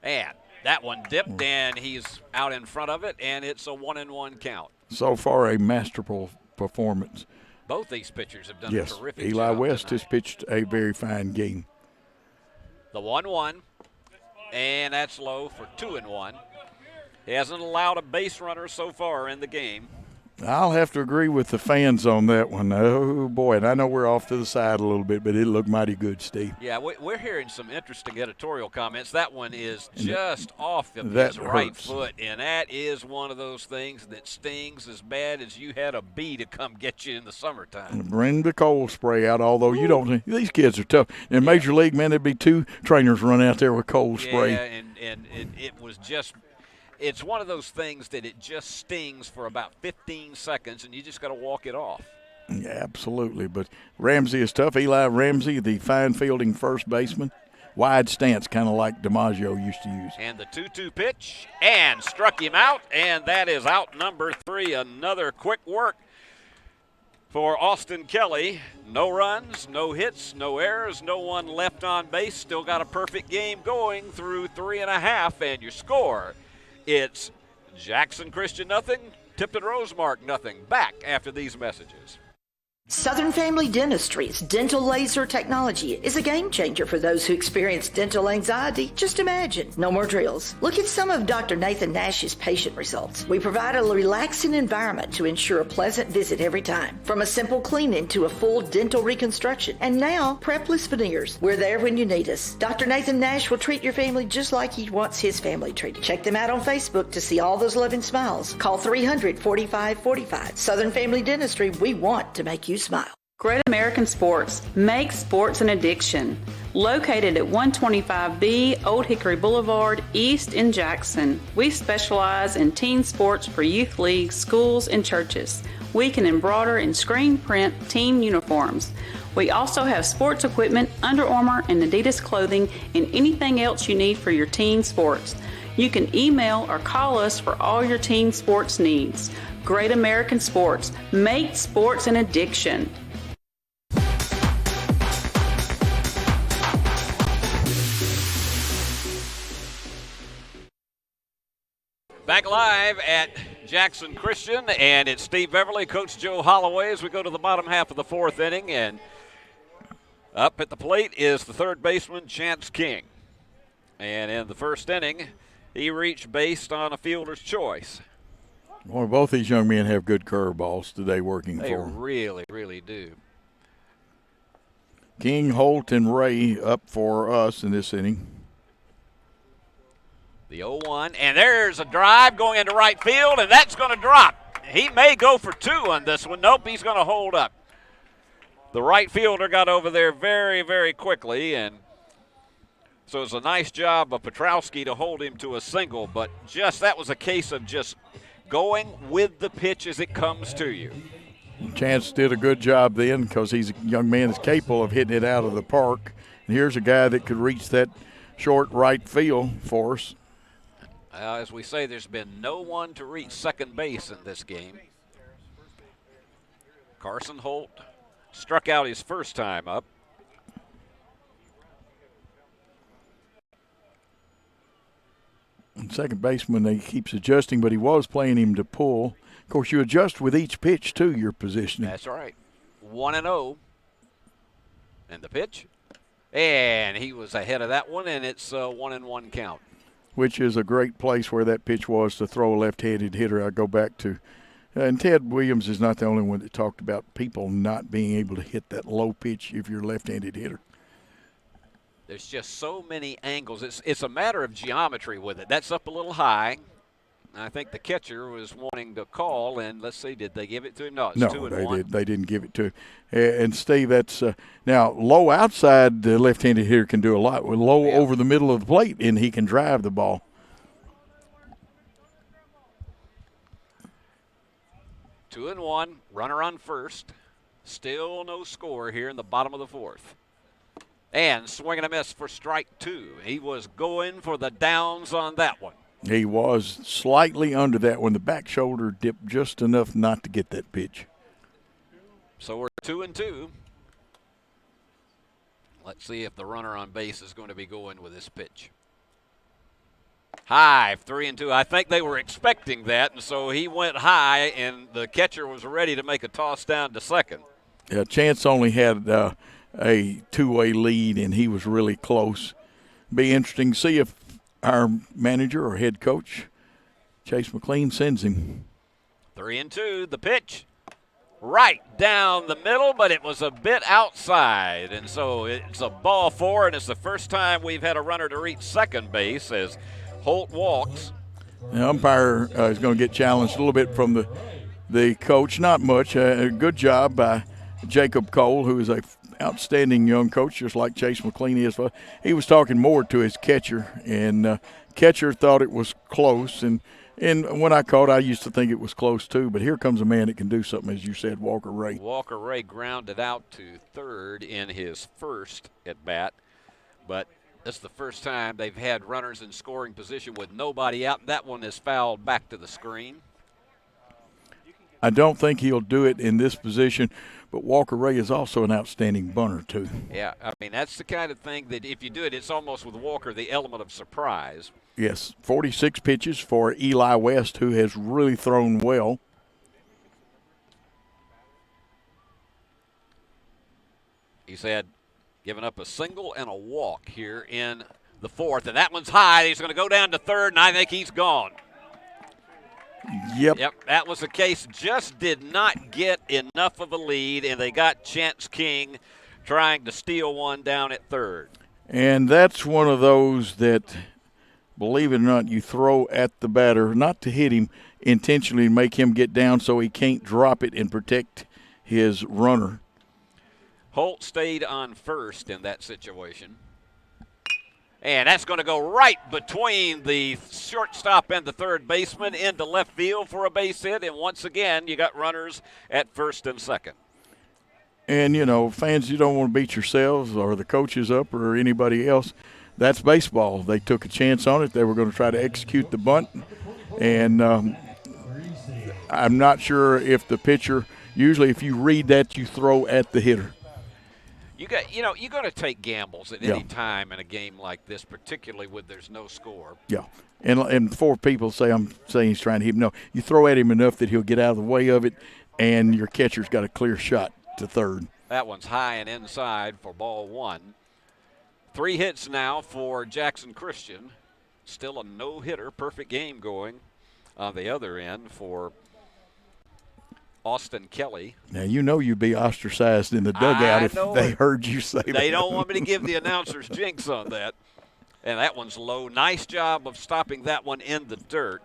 And that one dipped, and he's out in front of it, and it's a 1-1 count. So far, a masterful performance. Both these pitchers have done a terrific job. Eli West tonight. has pitched a very fine game. The 1-1, and that's low for 2-1. He hasn't allowed a base runner so far in the game. I'll have to agree with the fans on that one. Oh, boy, and I know we're off to the side a little bit, but it looked mighty good, Steve. Yeah, we're hearing some interesting editorial comments. That one is just off of that his right hurts. foot, and that is one of those things that stings as bad as you had a bee to come get you in the summertime. Bring the cold spray out, although you don't. These kids are tough. In Major League, man, there'd be 2 trainers run out there with cold spray. Yeah, and it was just – it's one of those things that it just stings for about 15 seconds, and you just got to walk it off. Yeah, absolutely. But Ramsey is tough. Eli Ramsey, the fine fielding first baseman. Wide stance, kind of like DiMaggio used to use. And the 2-2 pitch, and struck him out, and that is out number 3. Another quick work for Austin Kelly. No runs, no hits, no errors, no one left on base. Still got a perfect game going through 3.5, and your score, it's Jackson Christian nothing, Tipton-Rosemark nothing. Back after these messages. Southern Family Dentistry's dental laser technology is a game changer for those who experience dental anxiety. Just imagine, no more drills. Look at some of Dr. Nathan Nash's patient results. We provide a relaxing environment to ensure a pleasant visit every time. From a simple cleaning to a full dental reconstruction. And now, prepless veneers. We're there when you need us. Dr. Nathan Nash will treat your family just like he wants his family treated. Check them out on Facebook to see all those loving smiles. Call 300-4545. Southern Family Dentistry, we want to make you smile. Great American Sports makes sports an addiction. Located at 125B Old Hickory Boulevard, East in Jackson, we specialize in teen sports for youth leagues, schools, and churches. We can embroider and screen print team uniforms. We also have sports equipment, Under Armour and Adidas clothing, and anything else you need for your teen sports. You can email or call us for all your teen sports needs. Great American Sports. Make sports an addiction. Back live at Jackson Christian, and it's Steve Beverly, Coach Joe Holloway as we go to the bottom half of the 4th inning. And up at the plate is the third baseman, Chance King. And in the first inning, he reached base on a fielder's choice. Boy, both these young men have good curveballs today working They for them. really, really do. King, Holt, and Ray up for us in this inning. The 0-1, and there's a drive going into right field, and that's going to drop. He may go for 2 on this one. Nope, he's going to hold up. The right fielder got over there very, very quickly, and so it's a nice job of Petrowski to hold him to a single, but just that was a case of just going with the pitch as it comes to you. Chance did a good job then because he's a young man that's capable of hitting it out of the park. And here's a guy that could reach that short right field for us. As we say, there's been no one to reach second base in this game. Carson Holt struck out his first time up. And second baseman, he keeps adjusting, but he was playing him to pull. Of course, you adjust with each pitch, too, your positioning. That's right. 1-0. And the pitch. And he was ahead of that one, and it's a 1-1 count. Which is a great place where that pitch was to throw a left-handed hitter. I go back to, and Ted Williams is not the only one that talked about people not being able to hit that low pitch if you're a left-handed hitter. There's just so many angles. It's a matter of geometry with it. That's up a little high. I think the catcher was wanting to call, and let's see, did they give it to him? No, it's 2-1. They didn't give it to him. And Steve, that's now low outside. The left-handed hitter can do a lot. With low over the middle of the plate, and he can drive the ball. Two and one, runner on first. Still no score here in the bottom of the 4th. And swing and a miss for strike 2. He was going for the downs on that one. He was slightly under that when the back shoulder dipped just enough not to get that pitch. So we're 2-2. Let's see if the runner on base is going to be going with this pitch. High, 3-2. I think they were expecting that, and so he went high, and the catcher was ready to make a toss down to second. Yeah, Chance only had a two-way lead, and he was really close. Be interesting to see if our manager or head coach, Chase McLean, sends him. 3-2, the pitch. Right down the middle, but it was a bit outside. And so it's a ball 4, and it's the first time we've had a runner to reach second base as Holt walks. The umpire is going to get challenged a little bit from the coach. Not much. A good job by Jacob Cole, who is a outstanding young coach, just like Chase McLean is. He was talking more to his catcher, and catcher thought it was close. And when I called, I used to think it was close too. But here comes a man that can do something, as you said, Walker Ray. Walker Ray grounded out to third in his first at bat, but this is the first time they've had runners in scoring position with nobody out. That one is fouled back to the screen. I don't think he'll do it in this position, but Walker Ray is also an outstanding bunter too. Yeah, I mean, that's the kind of thing that if you do it, it's almost with Walker the element of surprise. Yes, 46 pitches for Eli West, who has really thrown well. He's had given up a single and a walk here in the fourth, and that one's high. He's going to go down to third, and I think he's gone. Yep, that was the case. Just did not get enough of a lead, and they got Chance King trying to steal one down at third. And that's one of those that, believe it or not, you throw at the batter, not to hit him, intentionally make him get down so he can't drop it and protect his runner. Holt stayed on first in that situation. And that's going to go right between the shortstop and the third baseman into left field for a base hit. And once again, you got runners at first and second. And, you know, fans, you don't want to beat yourselves or the coaches up or anybody else. That's baseball. They took a chance on it. They were going to try to execute the bunt. And I'm not sure if the pitcher, usually if you read that, you throw at the hitter. You're going to take gambles at any time in a game like this, particularly when there's no score. Yeah. And before people say I'm saying he's trying to hit him, no, you throw at him enough that he'll get out of the way of it, and your catcher's got a clear shot to third. That one's high and inside for ball 1. 3 hits now for Jackson Christian. Still a no-hitter, perfect game going on the other end for Austin Kelly. Now, you know you'd be ostracized in the dugout if they heard you say that. They don't want me to give the announcers jinx on that. And that one's low. Nice job of stopping that one in the dirt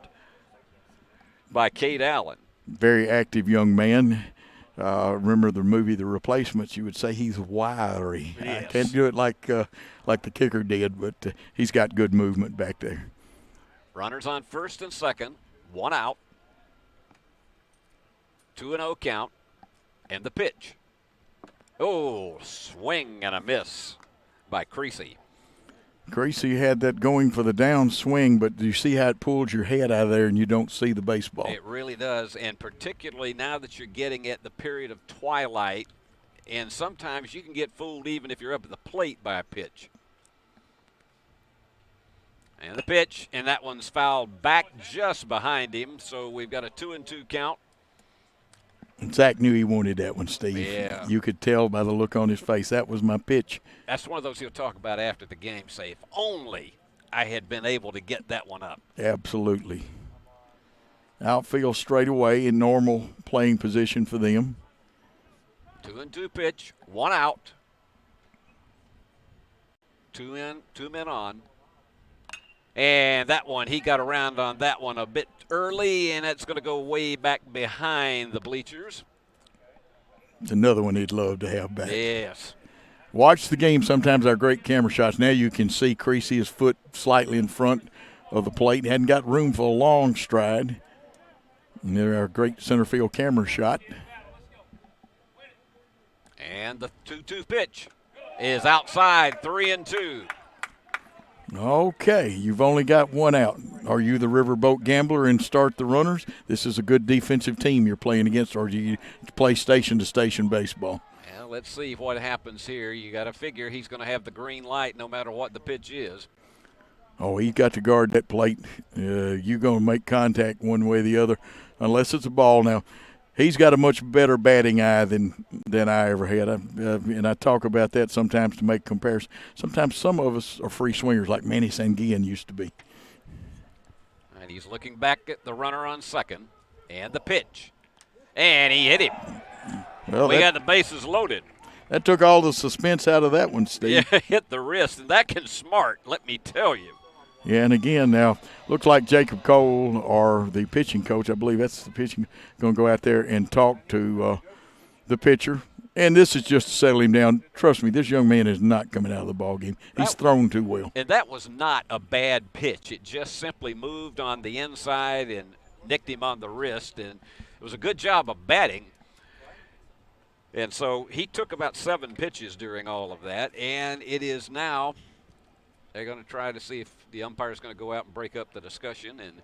by Cade Allen. Very active young man. Remember the movie The Replacements? You would say he's wiry. Yes. I can't do it like the kicker did, but he's got good movement back there. Runners on first and second. 1 out. 2-0 count, and the pitch. Oh, swing and a miss by Creasy. Creasy had that going for the down swing, but do you see how it pulls your head out of there and you don't see the baseball? It really does, and particularly now that you're getting at the period of twilight, and sometimes you can get fooled even if you're up at the plate by a pitch. And the pitch, and that one's fouled back just behind him, so we've got a 2-2 count. Zach knew he wanted that one, Steve. Yeah. You could tell by the look on his face. That was my pitch. That's one of those he'll talk about after the game. Say, if only I had been able to get that one up. Absolutely. Outfield straight away in normal playing position for them. 2-2 pitch, 1 out. 2 in, 2 men on. And that one, he got around on that one a bit early, and it's going to go way back behind the bleachers. It's another one he'd love to have back. Yes. Watch the game. Sometimes our great camera shots. Now you can see Creasy's foot slightly in front of the plate. Hadn't got room for a long stride. And there our great center field camera shot. And the 2-2 pitch is outside, 3-2. Okay, you've only got 1 out. Are you the riverboat gambler and start the runners? This is a good defensive team you're playing against, or do you play station-to-station baseball? Well, let's see what happens here. You got to figure he's going to have the green light no matter what the pitch is. Oh, he's got to guard that plate. You're going to make contact one way or the other, unless it's a ball. Now, he's got a much better batting eye than I ever had. And I talk about that sometimes to make comparison. Sometimes some of us are free swingers like Manny Sanguillen used to be. And he's looking back at the runner on second. And the pitch. And he hit him. Well, we got the bases loaded. That took all the suspense out of that one, Steve. Yeah, hit the wrist, and that can smart, let me tell you. Yeah, and again now, looks like Jacob Cole, or the pitching coach, I believe that's the pitching, going to go out there and talk to the pitcher. And this is just to settle him down. Trust me, this young man is not coming out of the ball game. He's thrown too well. And that was not a bad pitch. It just simply moved on the inside and nicked him on the wrist, and it was a good job of batting. And so he took about 7 pitches during all of that, and it is now they're going to try to see if the umpire is going to go out and break up the discussion. And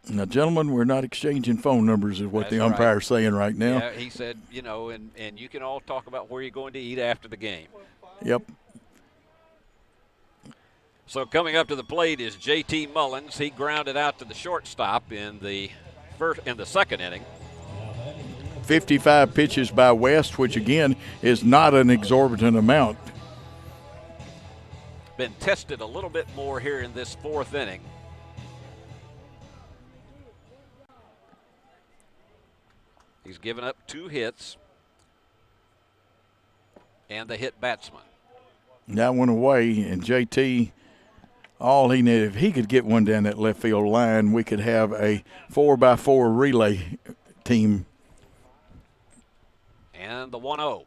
now, gentlemen, we're not exchanging phone numbers is what the umpire's saying right now. Yeah, he said, you know, and you can all talk about where you're going to eat after the game. Yep. So coming up to the plate is J.T. Mullins. He grounded out to the shortstop in the second inning. 55 pitches by West, which again is not an exorbitant amount. Been tested a little bit more here in this 4th inning. He's given up 2 hits and the hit batsman. That went away, and JT, all he needed, if he could get one down that left field line, we could have a 4x4 relay team. And the 1-0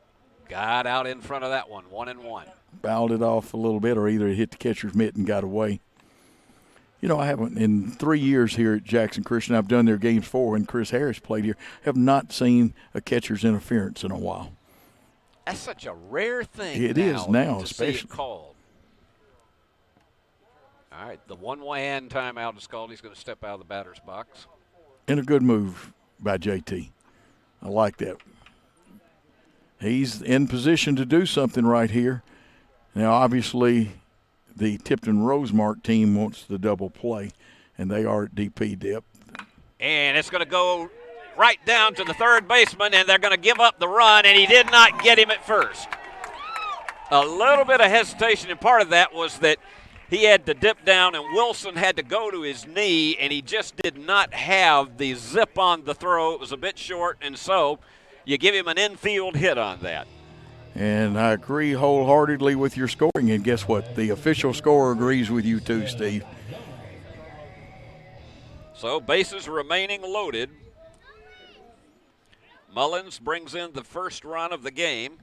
got out in front of that one, 1-1. Fouled it off a little bit, or either it hit the catcher's mitt and got away. You know, I haven't, in 3 years here at Jackson Christian, I've done their games 4 when Chris Harris played here, have not seen a catcher's interference in a while. That's such a rare thing. It is now, to especially. see it called. All right, the 1-1 timeout is called. He's going to step out of the batter's box. And a good move by JT. I like that. He's in position to do something right here. Now, obviously, the Tipton-Rosemark team wants the double play, and they are at DP depth. And it's going to go right down to the third baseman, and they're going to give up the run, and he did not get him at first. A little bit of hesitation, and part of that was that he had to dip down, and Wilson had to go to his knee, and he just did not have the zip on the throw. It was a bit short, and so you give him an infield hit on that. And I agree wholeheartedly with your scoring. And guess what? The official score agrees with you too, Steve. So bases remaining loaded. Mullins brings in the first run of the game.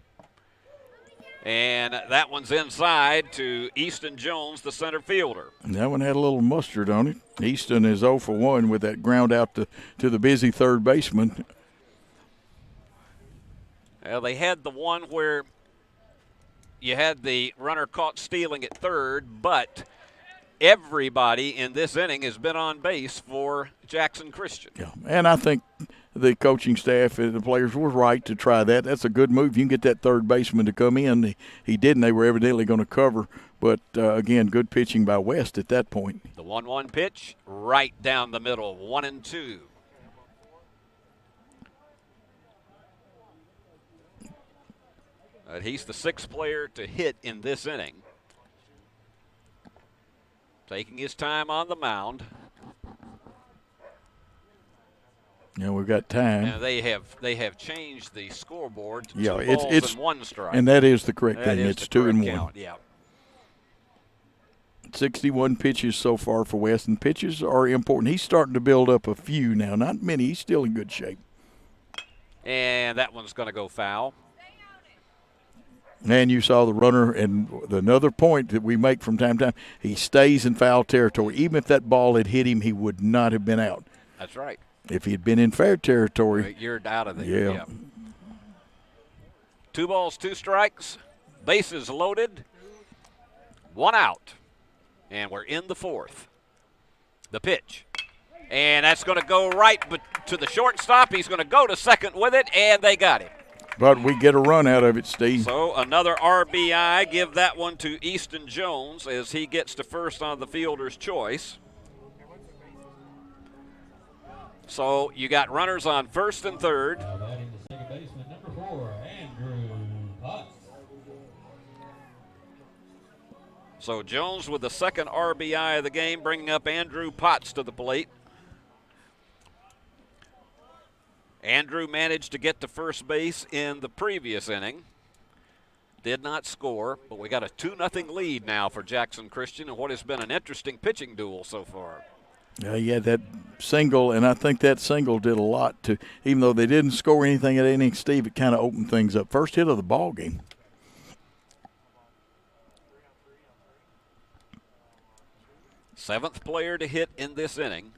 And that one's inside to Easton Jones, the center fielder. And that one had a little mustard on it. Easton is 0 for 1 with that ground out to the busy third baseman. They had the one where you had the runner caught stealing at third, but everybody in this inning has been on base for Jackson Christian. Yeah, and I think the coaching staff and the players were right to try that. That's a good move. You can get that third baseman to come in. He didn't. They were evidently going to cover. But, again, good pitching by West at that point. The 1-1 pitch right down the middle, 1-2. He's the 6th player to hit in this inning. Taking his time on the mound. Yeah, we've got time. And they have changed the scoreboard to 2 it's balls and 1 strike. And that is the correct that thing. Is it's the 2 and 1. Count, yeah. 61 pitches so far for West, and pitches are important. He's starting to build up a few now. Not many. He's still in good shape. And that one's going to go foul. And you saw the runner, and another point that we make from time to time, he stays in foul territory. Even if that ball had hit him, he would not have been out. That's right. If he had been in fair territory. You're out of there. Yeah. 2 balls, 2 strikes. Bases loaded. 1 out. And we're in the 4th. The pitch. And that's going to go right to the shortstop. He's going to go to second with it, and they got him. But we get a run out of it, Steve. So another RBI. Give that one to Easton Jones as he gets to first on the fielder's choice. So you got runners on first and third. So Jones with the 2nd RBI of the game, bringing up Andrew Potts to the plate. Andrew managed to get to first base in the previous inning. Did not score, but we got a 2-0 lead now for Jackson Christian in what has been an interesting pitching duel so far. Yeah, that single, and I think that single did a lot to, even though they didn't score anything at inning, Steve, it kind of opened things up. First hit of the ball game. Seventh player to hit in this inning.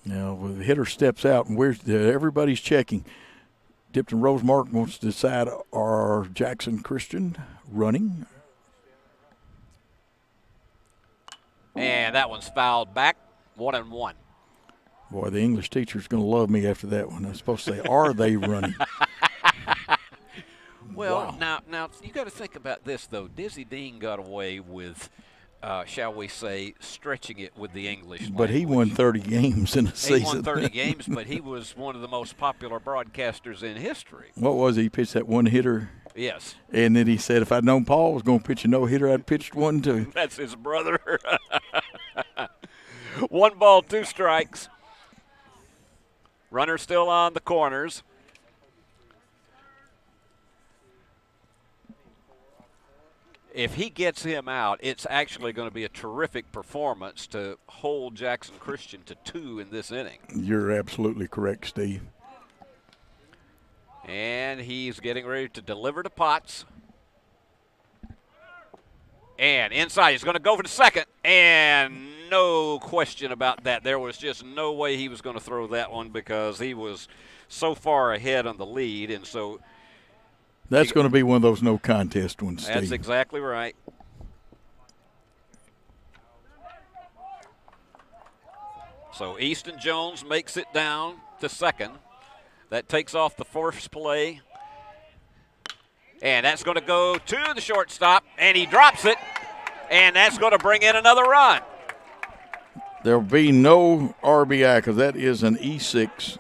Now, when the hitter steps out, and everybody's checking. Tipton-Rosemark wants to decide, are Jackson Christian running? And that one's fouled back, 1-1. Boy, the English teacher's going to love me after that one. I'm supposed to say, are they running? Well, wow. Now you got to think about this, though. Dizzy Dean got away with, shall we say, stretching it with the English But language. he won 30 games in a season. He won 30 games, but he was one of the most popular broadcasters in history. What was he? He pitched that one hitter. Yes. And then he said, if I'd known Paul was going to pitch a no-hitter, I'd pitched one too. That's his brother. 1 ball, 2 strikes. Runner still on the corners. If he gets him out, it's actually going to be a terrific performance to hold Jackson Christian to 2 in this inning. You're absolutely correct, Steve. And he's getting ready to deliver to Potts. And inside, he's going to go for the second. And no question about that. There was just no way he was going to throw that one because he was so far ahead on the lead. And so that's going to be one of those no contest ones, Steve. That's exactly right. So Easton Jones makes it down to second. That takes off the first play. And that's going to go to the shortstop, and he drops it, and that's going to bring in another run. There will be no RBI because that is an E6.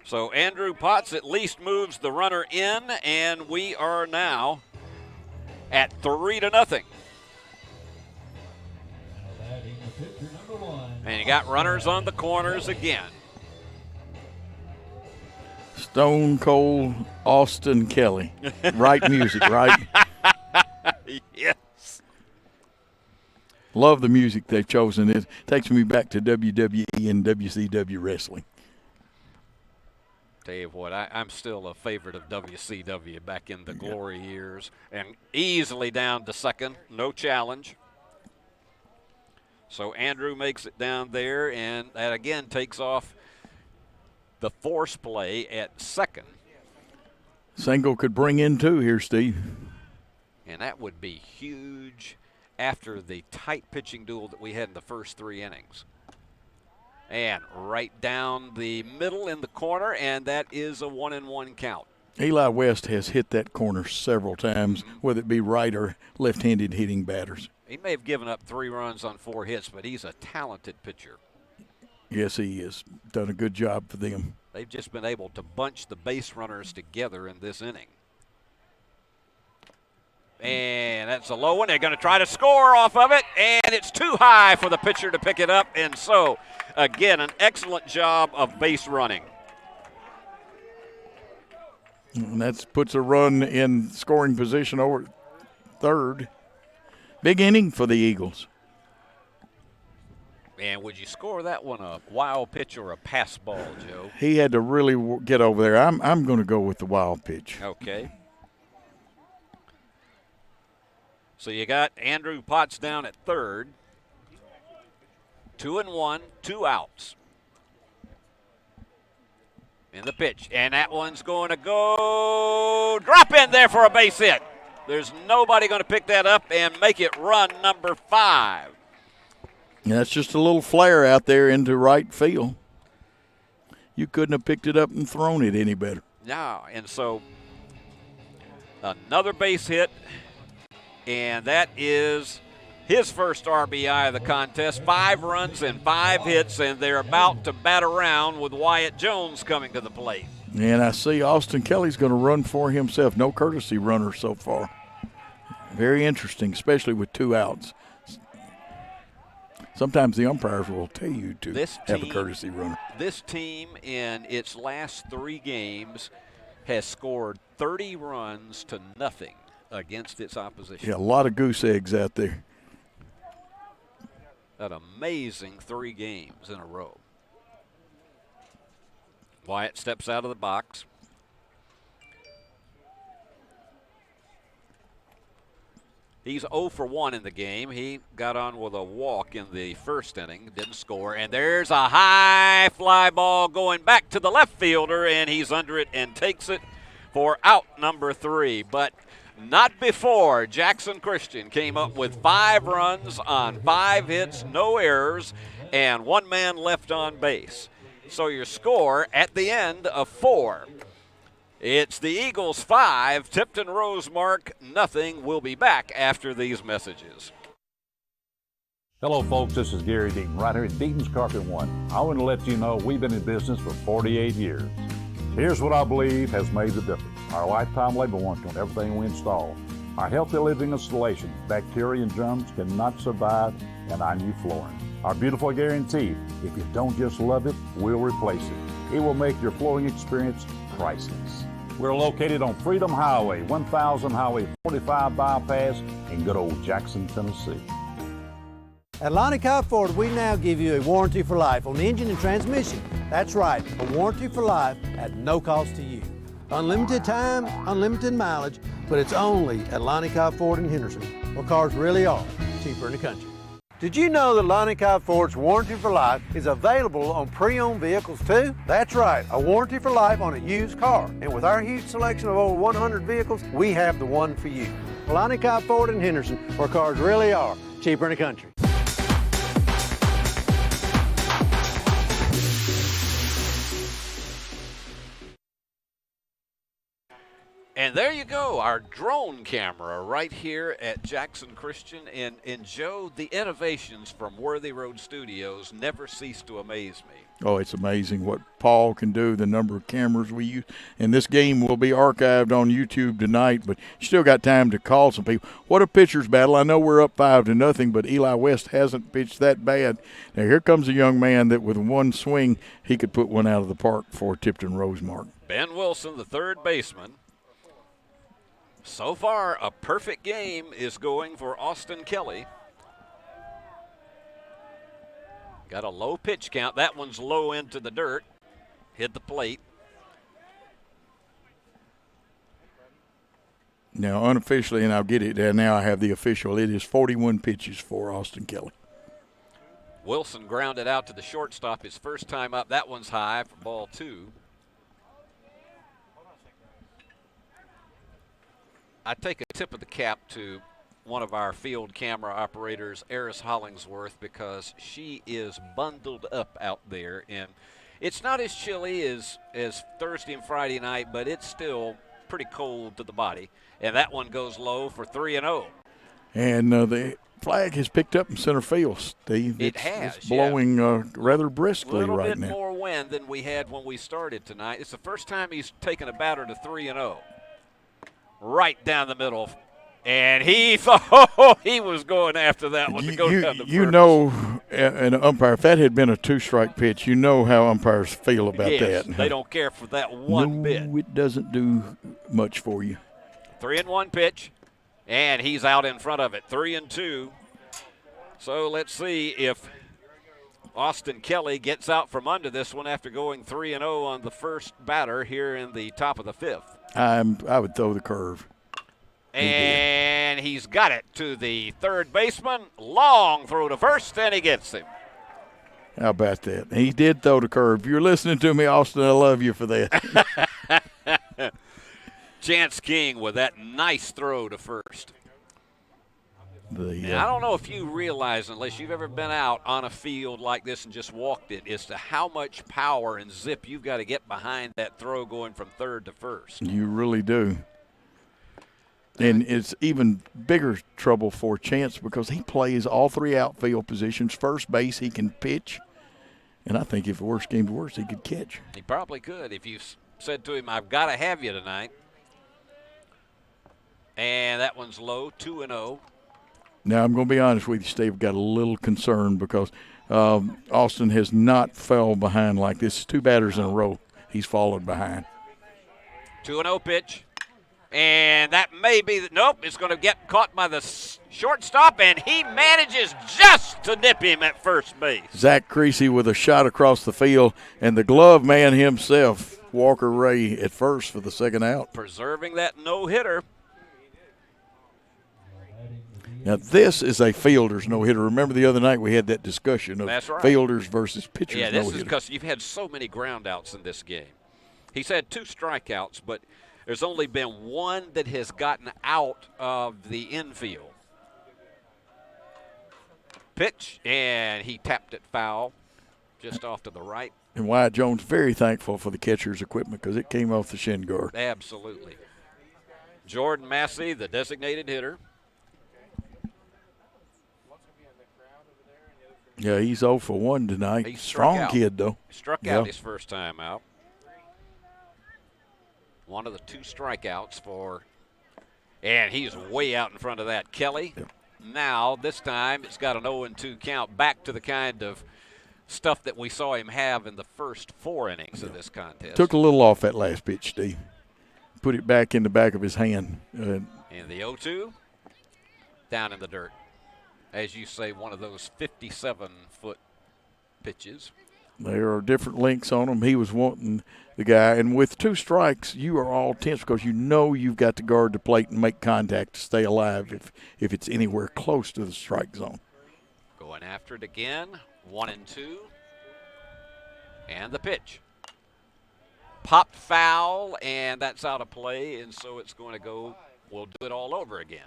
So Andrew Potts at least moves the runner in, and we are now at 3-0. And you got runners on the corners again. Stone Cold Austin Kelly. Right music, right? Yes. Love the music they've chosen. It takes me back to WWE and WCW wrestling. Tell you what, I'm still a favorite of WCW back in the glory years. And easily down to second, no challenge. So Andrew makes it down there, and that again takes off the force play at second. Single could bring in 2 here, Steve. And that would be huge after the tight pitching duel that we had in the first 3 innings. And right down the middle in the corner, and that is a 1-1 count. Eli West has hit that corner several times, whether it be right or left-handed hitting batters. He may have given up 3 runs on 4 hits, but he's a talented pitcher. Yes, he has done a good job for them. They've just been able to bunch the base runners together in this inning. And that's a low one. They're going to try to score off of it, and it's too high for the pitcher to pick it up. And so, again, an excellent job of base running. And that puts a run in scoring position over third. Big inning for the Eagles. And would you score that one a wild pitch or a pass ball, Joe? He had to really get over there. I'm going to go with the wild pitch. Okay. So you got Andrew Potts down at third. 2-1, 2 outs. In the pitch, and that one's going to go drop in there for a base hit. There's nobody going to pick that up and make it run number 5. And that's just a little flare out there into right field. You couldn't have picked it up and thrown it any better. No, and so another base hit, and that is his first RBI of the contest. 5 runs and 5 hits, and they're about to bat around with Wyatt Jones coming to the plate. And I see Austin Kelly's going to run for himself. No courtesy runner so far. Very interesting, especially with 2 outs. Sometimes the umpires will tell you to have a courtesy runner. This team in its last 3 games has scored 30 runs to nothing against its opposition. Yeah, a lot of goose eggs out there. An amazing 3 games in a row. Wyatt steps out of the box. He's 0 for 1 in the game. He got on with a walk in the first inning, didn't score. And there's a high fly ball going back to the left fielder, and he's under it and takes it for out number 3. But not before Jackson Christian came up with 5 runs on 5 hits, no errors, and 1 man left on base. So your score at the end of 4. It's the Eagles 5, Tipton-Rosemark nothing. We'll be back after these messages. Hello, folks. This is Gary Deaton, right here at Deaton's Carpet One. I want to let you know we've been in business for 48 years. Here's what I believe has made the difference. Our lifetime labor warranty on everything we install. Our healthy living installation, bacteria and germs cannot survive in our new flooring. Our beautiful guarantee, if you don't just love it, we'll replace it. It will make your flooring experience priceless. We're located on Freedom Highway, 1000 Highway 45 bypass in good old Jackson, Tennessee. At Lonnie Cobb Ford, we now give you a warranty for life on the engine and transmission. That's right, a warranty for life at no cost to you. Unlimited time, unlimited mileage, but it's only at Lonnie Cobb Ford in Henderson, where cars really are cheaper in the country. Did you know that Lonnie Cobb Ford's warranty for life is available on pre-owned vehicles too? That's right, a warranty for life on a used car. And with our huge selection of over 100 vehicles, we have the one for you. Lonnie Cobb Ford in Henderson, where cars really are cheaper in the country. And there you go, our drone camera right here at Jackson Christian. And Joe, the innovations from Worthy Road Studios never cease to amaze me. Oh, it's amazing what Paul can do, the number of cameras we use. And this game will be archived on YouTube tonight, but you still got time to call some people. What a pitcher's battle. I know we're up 5-0, but Eli West hasn't pitched that bad. Now here comes a young man that with one swing, he could put one out of the park for Tipton-Rosemark. Ben Wilson, the third baseman. So far, a perfect game is going for Austin Kelly. Got a low pitch count. That one's low into the dirt. Hit the plate. Now, unofficially, and I'll get it there now, I have the official. It is 41 pitches for Austin Kelly. Wilson grounded out to the shortstop his first time up. That one's high for ball 2. I take a tip of the cap to one of our field camera operators, Eris Hollingsworth, because she is bundled up out there. And it's not as chilly as Thursday and Friday night, but it's still pretty cold to the body. And that one goes low for 3-0. And the flag has picked up in center field, Steve. It's blowing rather briskly right now. A little bit more wind than we had when we started tonight. It's the first time he's taken a batter to 3-0. Right down the middle. And he thought he was going after that one to go down the first. You know, an umpire, if that had been a 2-strike pitch, you know how umpires feel about yes, that. They don't care for that one bit. No, it doesn't do much for you. 3-1 pitch, and he's out in front of it. 3-2. So let's see if Austin Kelly gets out from under this one after going 3-0 on the first batter here in the top of the 5th. I would throw the curve. And he's got it to the third baseman. Long throw to first, and he gets him. How about that? He did throw the curve. If you're listening to me, Austin, I love you for that. Chance King with that nice throw to first. Now, I don't know if you realize, unless you've ever been out on a field like this and just walked it, as to how much power and zip you've got to get behind that throw going from third to first. You really do. And it's even bigger trouble for Chance because he plays all 3 outfield positions. First base, he can pitch. And I think if the worst came to worst, he could catch. He probably could if you said to him, I've got to have you tonight. And that one's low, 2-0. Now, I'm going to be honest with you, Steve, got a little concerned because Austin has not fell behind like this. 2 batters in a row he's fallen behind. 2-0 pitch. And that may be – nope, it's going to get caught by the shortstop, and he manages just to nip him at first base. Zach Creasy with a shot across the field, and the glove man himself, Walker Ray, at first for the second out. Preserving that no-hitter. Now, this is a fielder's no-hitter. Remember the other night we had that discussion of That's right. fielders versus pitchers no-hitter. Yeah, this is because you've had so many groundouts in this game. He's had 2 strikeouts, but there's only been 1 that has gotten out of the infield. Pitch, and he tapped it foul just off to the right. And Wyatt Jones very thankful for the catcher's equipment because it came off the shin guard. Absolutely. Jordan Massey, the designated hitter. Yeah, he's 0 for 1 tonight. He struck Strong out. kid, though. Struck out his first time out. One of the 2 strikeouts for, and he's way out in front of that, Kelly. Yeah. Now, this time, it's got an 0-2 count, back to the kind of stuff that we saw him have in the first 4 innings of this contest. Took a little off that last pitch, Steve. Put it back in the back of his hand. And the 0-2, down in the dirt. As you say, one of those 57-foot pitches. There are different lengths on him. He was wanting the guy. And with 2 strikes, you are all tense because you know you've got to guard the plate and make contact to stay alive if it's anywhere close to the strike zone. Going after it again, 1-2. And the pitch. Popped foul, and that's out of play, and so it's going to go, we'll do it all over again.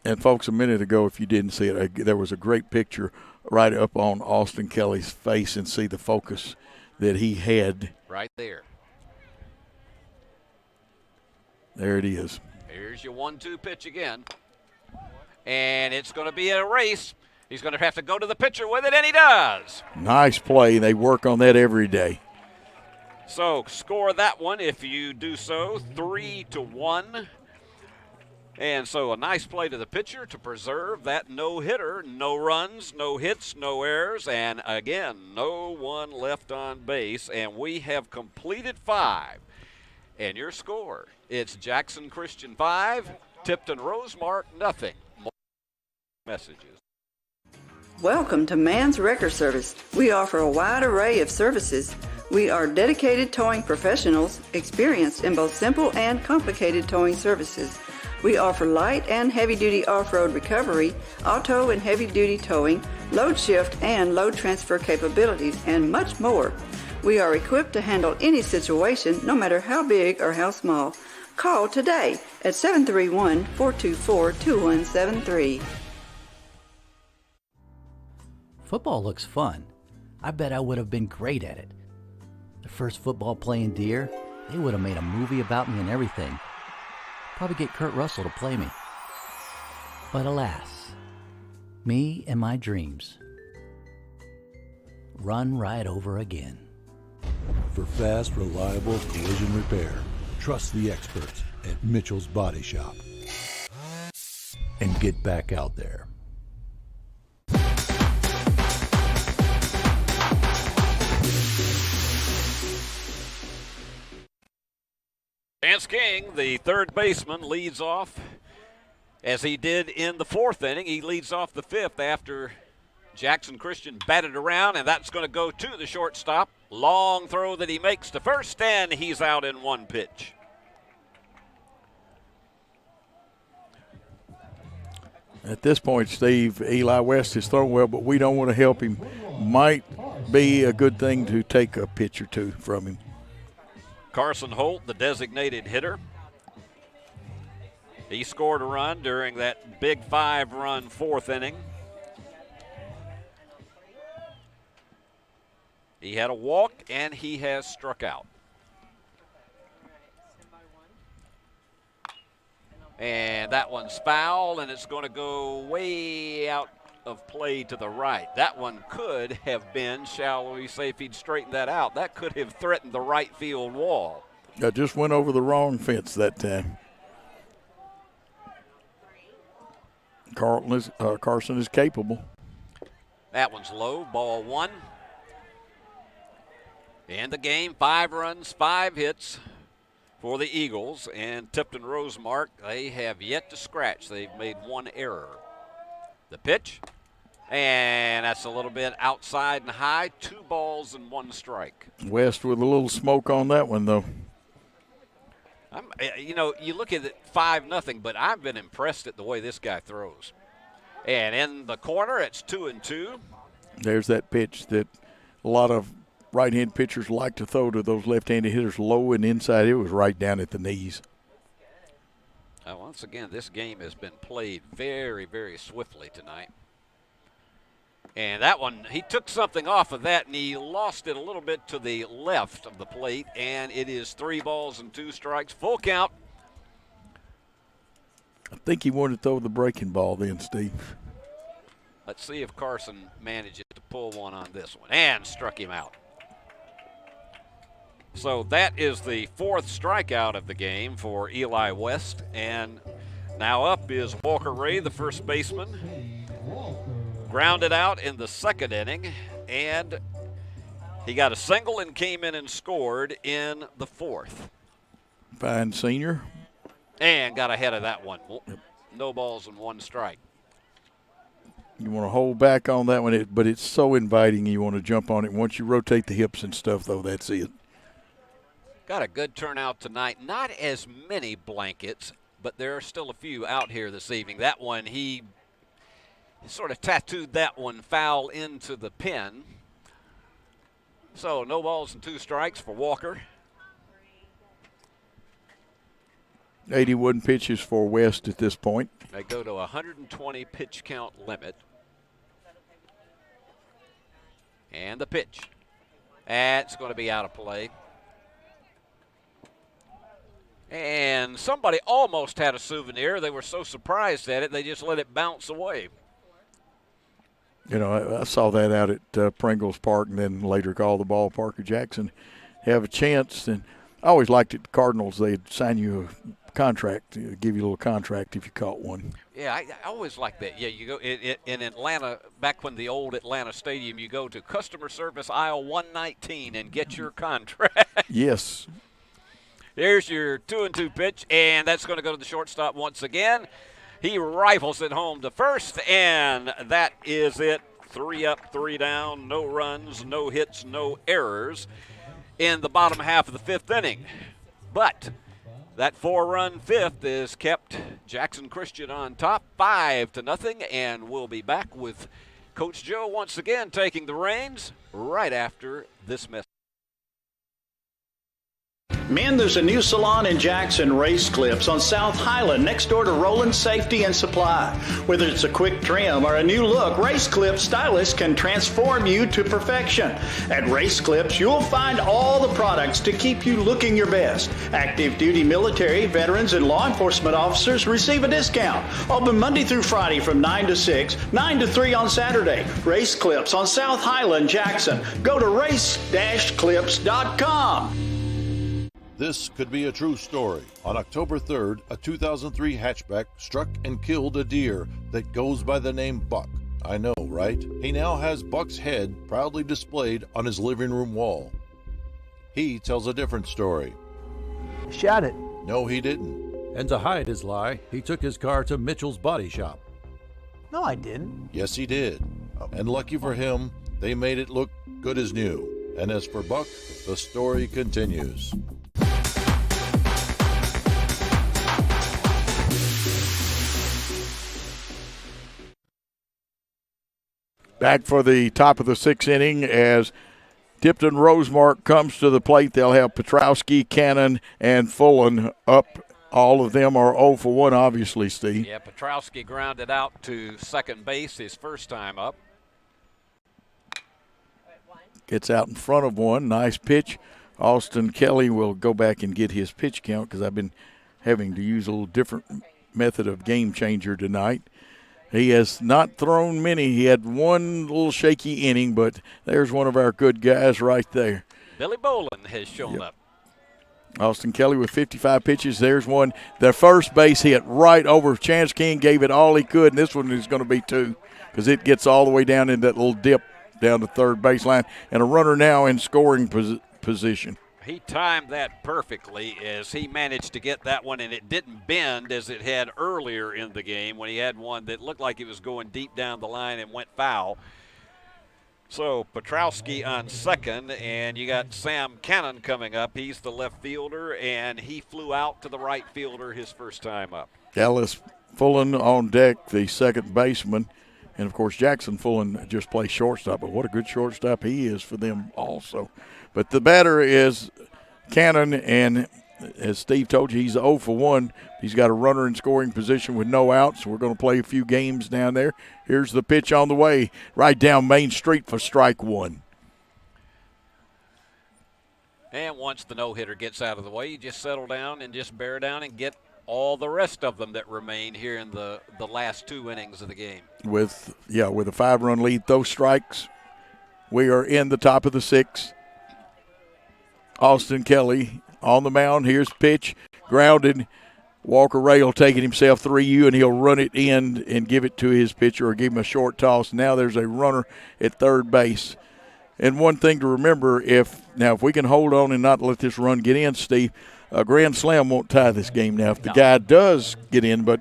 And, folks, a minute ago, if you didn't see it, there was a great picture right up on Austin Kelly's face and see the focus that he had. Right there. There it is. Here's your 1-2 pitch again. And it's going to be a race. He's going to have to go to the pitcher with it, and he does. Nice play. They work on that every day. So score that one if you do so, 3-1. And so a nice play to the pitcher to preserve that no-hitter. No runs, no hits, no errors, and again, no one left on base. And we have completed 5. And your score, it's Jackson Christian 5, Tipton-Rosemark nothing. More messages. Welcome to Man's Wrecker Service. We offer a wide array of services. We are dedicated towing professionals, experienced in both simple and complicated towing services. We offer light and heavy-duty off-road recovery, auto and heavy-duty towing, load shift and load transfer capabilities, and much more. We are equipped to handle any situation, no matter how big or how small. Call today at 731-424-2173. Football looks fun. I bet I would have been great at it. The first football playing deer, they would have made a movie about me and everything. Probably get Kurt Russell to play me. But alas, me and my dreams run right over again. For fast, reliable collision repair, trust the experts at Mitchell's Body Shop. And get back out there. Chance King, the third baseman, leads off as he did in the 4th inning. He leads off the 5th after Jackson Christian batted around, and that's going to go to the shortstop. Long throw that he makes to first, and he's out in 1 pitch. At this point, Steve, Eli West has thrown well, but we don't want to help him. Might be a good thing to take a pitch or 2 from him. Carson Holt, the designated hitter. He scored a run during that big 5-run 4th inning. He had a walk, and he has struck out. And that one's foul, and it's going to go way out of play to the right. That one could have been, shall we say, if he'd straightened that out, that could have threatened the right field wall. I just went over the wrong fence that time. Carson is capable. That one's low, ball 1. In the game, 5 runs, 5 hits for the Eagles. And Tipton-Rosemark, they have yet to scratch. They've made 1 error. The pitch, and that's a little bit outside and high. 2 balls and 1 strike. West with a little smoke on that one, though. You look at it 5-0, but I've been impressed at the way this guy throws. And in the corner, it's 2-2. There's that pitch that a lot of right-hand pitchers like to throw to those left-handed hitters low and inside. It was right down at the knees. Once again, this game has been played very, very swiftly tonight. And that one, he took something off of that, and he lost it a little bit to the left of the plate, and it is 3 balls and 2 strikes. Full count. I think he wanted to throw the breaking ball then, Steve. Let's see if Carson manages to pull one on this one, and struck him out. So that is the 4th strikeout of the game for Eli West, and now up is Walker Ray, the first baseman. Grounded out in the 2nd inning, and he got a single and came in and scored in the 4th. Fine senior. And got ahead of that one. No balls and 1 strike. You want to hold back on that one, but it's so inviting you want to jump on it. Once you rotate the hips and stuff, though, that's it. Got a good turnout tonight. Not as many blankets, but there are still a few out here this evening. That one, he sort of tattooed that one foul into the pin. So no balls and 2 strikes for Walker. 81 pitches for West at this point. They go to 120 pitch count limit. And the pitch. That's going to be out of play. And somebody almost had a souvenir. They were so surprised at it, they just let it bounce away. You know, I saw that out at Pringles Park and then later called the ballpark of Jackson. Have a chance. And I always liked it, the Cardinals, they'd sign you a contract, give you a little contract if you caught one. Yeah, I always like that. Yeah, you go in Atlanta, back when the old Atlanta Stadium, you go to customer service aisle 119 and get your contract. Yes. Here's your 2-2 pitch, and that's going to go to the shortstop once again. He rifles it home to first, and that is it. 3 up, 3 down, no runs, no hits, no errors in the bottom half of the 5th inning. But that 4-run 5th is kept Jackson Christian on top, 5-0, and we'll be back with Coach Joe once again taking the reins right after this message. Men, there's a new salon in Jackson, Race Clips, on South Highland, next door to Roland Safety and Supply. Whether it's a quick trim or a new look, Race Clips stylists can transform you to perfection. At Race Clips, you'll find all the products to keep you looking your best. Active duty military, veterans, and law enforcement officers receive a discount. Open Monday through Friday from 9 to 6, 9 to 3 on Saturday. Race Clips on South Highland, Jackson. Go to race-clips.com. This could be a true story. On October 3rd, a 2003 hatchback struck and killed a deer that goes by the name Buck. I know, right? He now has Buck's head proudly displayed on his living room wall. He tells a different story. Shot it. No, he didn't. And to hide his lie, he took his car to Mitchell's Body Shop. No, I didn't. Yes, he did. And lucky for him, they made it look good as new. And as for Buck, the story continues. Back for the top of the 6th inning as Tipton-Rosemark comes to the plate. They'll have Petrowski, Cannon, and Fullen up. All of them are 0 for 1, obviously, Steve. Yeah, Petrowski grounded out to second base his first time up. Gets out in front of one. Nice pitch. Austin Kelly will go back and get his pitch count because I've been having to use a little different method of game changer tonight. He has not thrown many. He had one little shaky inning, but there's one of our good guys right there. Billy Bolin has shown up. Austin Kelly with 55 pitches. There's one. The first base hit right over. Chance King gave it all he could, and this one is going to be 2 because it gets all the way down in that little dip down the third baseline. And a runner now in scoring position. He timed that perfectly as he managed to get that one, and it didn't bend as it had earlier in the game when he had one that looked like it was going deep down the line and went foul. So Petrowski on second, and you got Sam Cannon coming up. He's the left fielder, and he flew out to the right fielder his first time up. Ellis Fullen on deck, the second baseman. And, of course, Jackson Fullen just plays shortstop, but what a good shortstop he is for them also. But the batter is Cannon, and as Steve told you, he's 0 for 1. He's got a runner in scoring position with no outs. We're going to play a few games down there. Here's the pitch on the way, right down Main Street for strike 1. And once the no-hitter gets out of the way, you just settle down and just bear down and get all the rest of them that remain here in the last 2 innings of the game. With a 5-run lead, those strikes, we are in the top of the 6th. Austin Kelly on the mound. Here's pitch, grounded. Walker Ray will take it himself 3-2, and he'll run it in and give it to his pitcher or give him a short toss. Now there's a runner at third base. And one thing to remember, if we can hold on and not let this run get in, Steve, a grand slam won't tie this game now if the guy does get in. But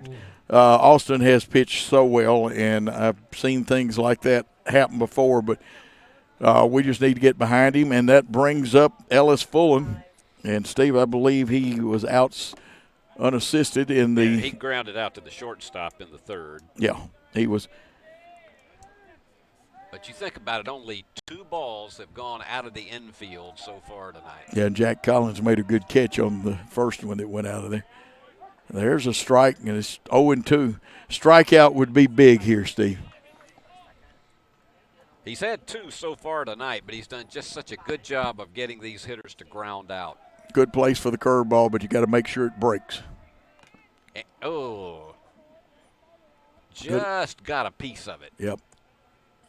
Austin has pitched so well, and I've seen things like that happen before. But we just need to get behind him, and that brings up Ellis Fullen. And, Steve, I believe he was out unassisted in the – he grounded out to the shortstop in the third. Yeah, he was – but you think about it, only 2 balls have gone out of the infield so far tonight. Yeah, Jack Collins made a good catch on the first one that went out of there. There's a strike, and it's 0-2. Strikeout would be big here, Steve. He's had 2 so far tonight, but he's done just such a good job of getting these hitters to ground out. Good place for the curveball, but you got to make sure it breaks. Just got a piece of it. Yep.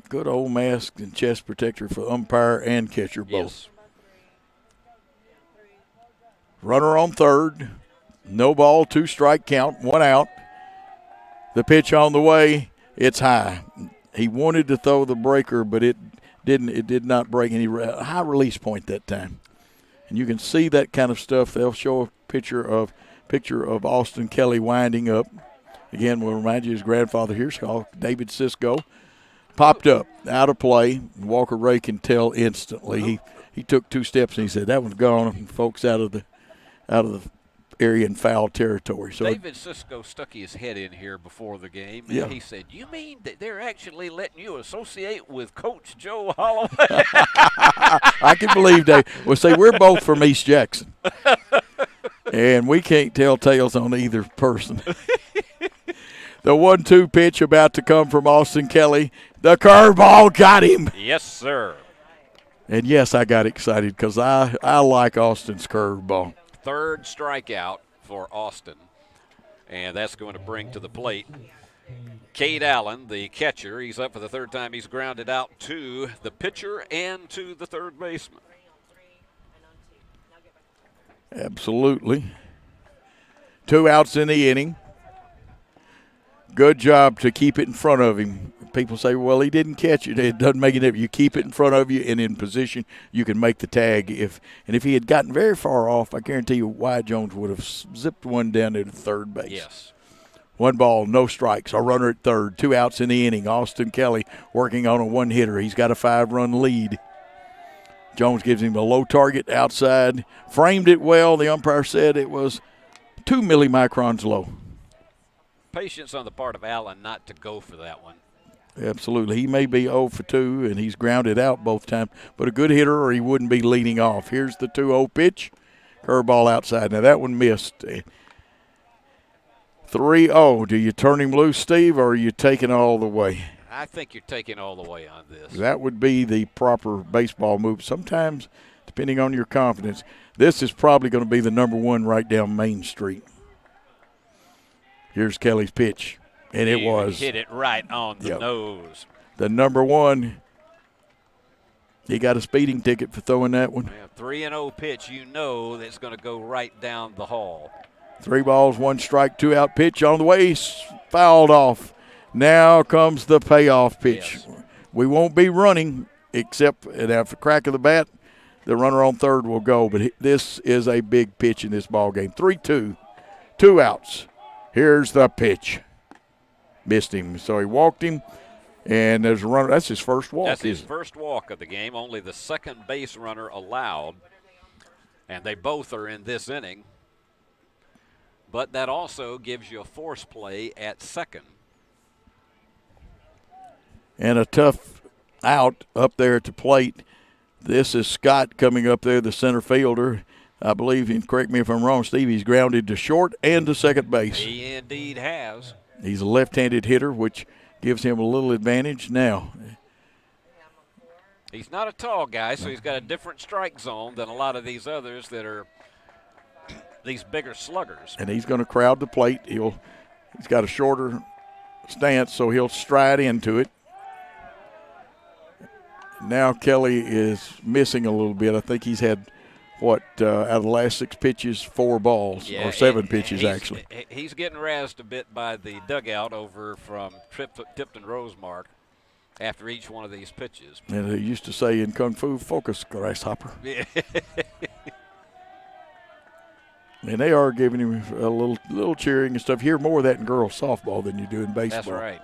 Good old mask and chest protector for umpire and catcher both. Yes. Runner on third. No ball, 2 strike count, 1 out. The pitch on the way. It's high. He wanted to throw the breaker, but it didn't. It did not break any high release point that time. And you can see that kind of stuff. They'll show a picture of Austin Kelly winding up. Again, we'll remind you his grandfather here's called David Sisko. Popped up, out of play. Walker Ray can tell instantly. He took 2 steps and he said that one's gone. And folks out of the area in foul territory. So David Sisko stuck his head in here before the game, and he said, "You mean that they're actually letting you associate with Coach Joe Holloway?" I can believe Dave. Well, see, we're both from East Jackson, and we can't tell tales on either person. The 1-2 pitch about to come from Austin Kelly. The curveball got him. Yes, sir. And, yes, I got excited because I like Austin's curveball. 3rd strikeout for Austin, and that's going to bring to the plate Cade Allen, the catcher. He's up for the 3rd time. He's grounded out to the pitcher and to the 3rd baseman. Absolutely. 2 outs in the inning. Good job to keep it in front of him. People say, well, he didn't catch it. It doesn't make a difference. You keep it in front of you and in position, you can make the tag. If he had gotten very far off, I guarantee you Wyatt Jones would have zipped one down to the 3rd base. Yes. 1 ball, no strikes. A runner at 3rd. 2 outs in the inning. Austin Kelly working on a 1-hitter. He's got a 5-run lead. Jones gives him a low target outside. Framed it well. The umpire said it was 2 millimicrons low. Patience on the part of Allen not to go for that one. Absolutely. He may be 0 for 2, and he's grounded out both times, but a good hitter or he wouldn't be leading off. Here's the 2-0 pitch. Curveball outside. Now, that one missed. 3-0. Do you turn him loose, Steve, or are you taking all the way? I think you're taking all the way on this. That would be the proper baseball move. Sometimes, depending on your confidence, this is probably going to be the number 1 right down Main Street. Here's Kelly's pitch, and it was. Hit it right on the nose. The number 1 He got a speeding ticket for throwing that one. Yeah, 3-0 pitch, you know that's going to go right down the hall. 3 balls, 1 strike, 2 out pitch on the way, fouled off. Now comes the payoff pitch. Yes. We won't be running except at the crack of the bat. The runner on third will go, but this is a big pitch in this ball game. 3-2, 2 outs. Here's the pitch. Missed him, so he walked him, and there's a runner. That's his first walk. That's his first walk of the game, only the second base runner allowed, and they both are in this inning. But that also gives you a force play at second. And a tough out up there at the plate. This is Scott coming up there, the center fielder. I believe, and correct me if I'm wrong, Steve, he's grounded to short and to second base. He indeed has. He's a left-handed hitter, which gives him a little advantage now. He's not a tall guy, so he's got a different strike zone than a lot of these others that are these bigger sluggers. And he's going to crowd the plate. He's got a shorter stance, so he'll stride into it. Now Kelly is missing a little bit. I think he's had, out of the last 6 pitches, 4 balls, or 7 pitches, actually. He's getting razzed a bit by the dugout over from Tipton-Rosemark after each one of these pitches. And they used to say in Kung Fu, focus, grasshopper. Yeah. And they are giving him a little cheering and stuff. You hear more of that in girls softball than you do in baseball. That's right.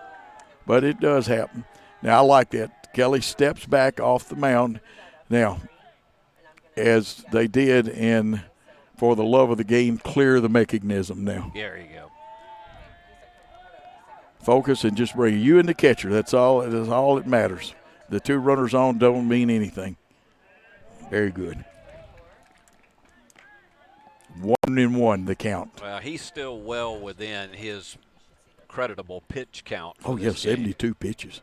But it does happen. Now, I like that. Kelly steps back off the mound. Now, as they did in For the Love of the Game, clear the mechanism now. There you go. Focus and just bring you and the catcher. That's all. It is all that matters. The 2 runners on don't mean anything. Very good. 1-1 the count. Well, he's still well within his creditable pitch count. Oh, yes, 72 pitches.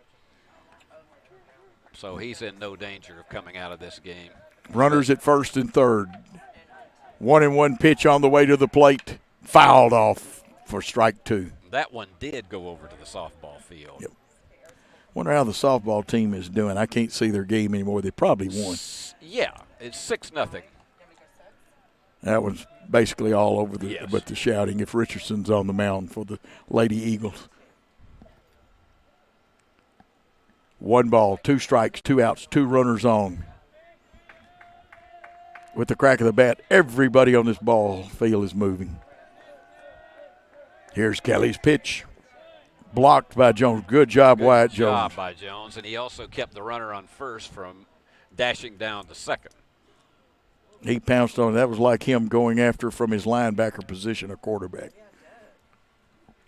So he's in no danger of coming out of this game. Runners at first and third. 1-1 pitch on the way to the plate. Fouled off for strike 2. That one did go over to the softball field. Yep. Wonder how the softball team is doing. I can't see their game anymore. They probably won. Yeah, it's 6-0. That was basically all over yes. But the shouting if Richardson's on the mound for the Lady Eagles. 1 ball, 2 strikes, 2 outs, 2 runners on. With the crack of the bat, everybody on this ball field is moving. Here's Kelly's pitch. Blocked by Jones. Good job, Wyatt Jones. Good job by Jones, and he also kept the runner on first from dashing down to second. He pounced on it. That was like him going after from his linebacker position a quarterback.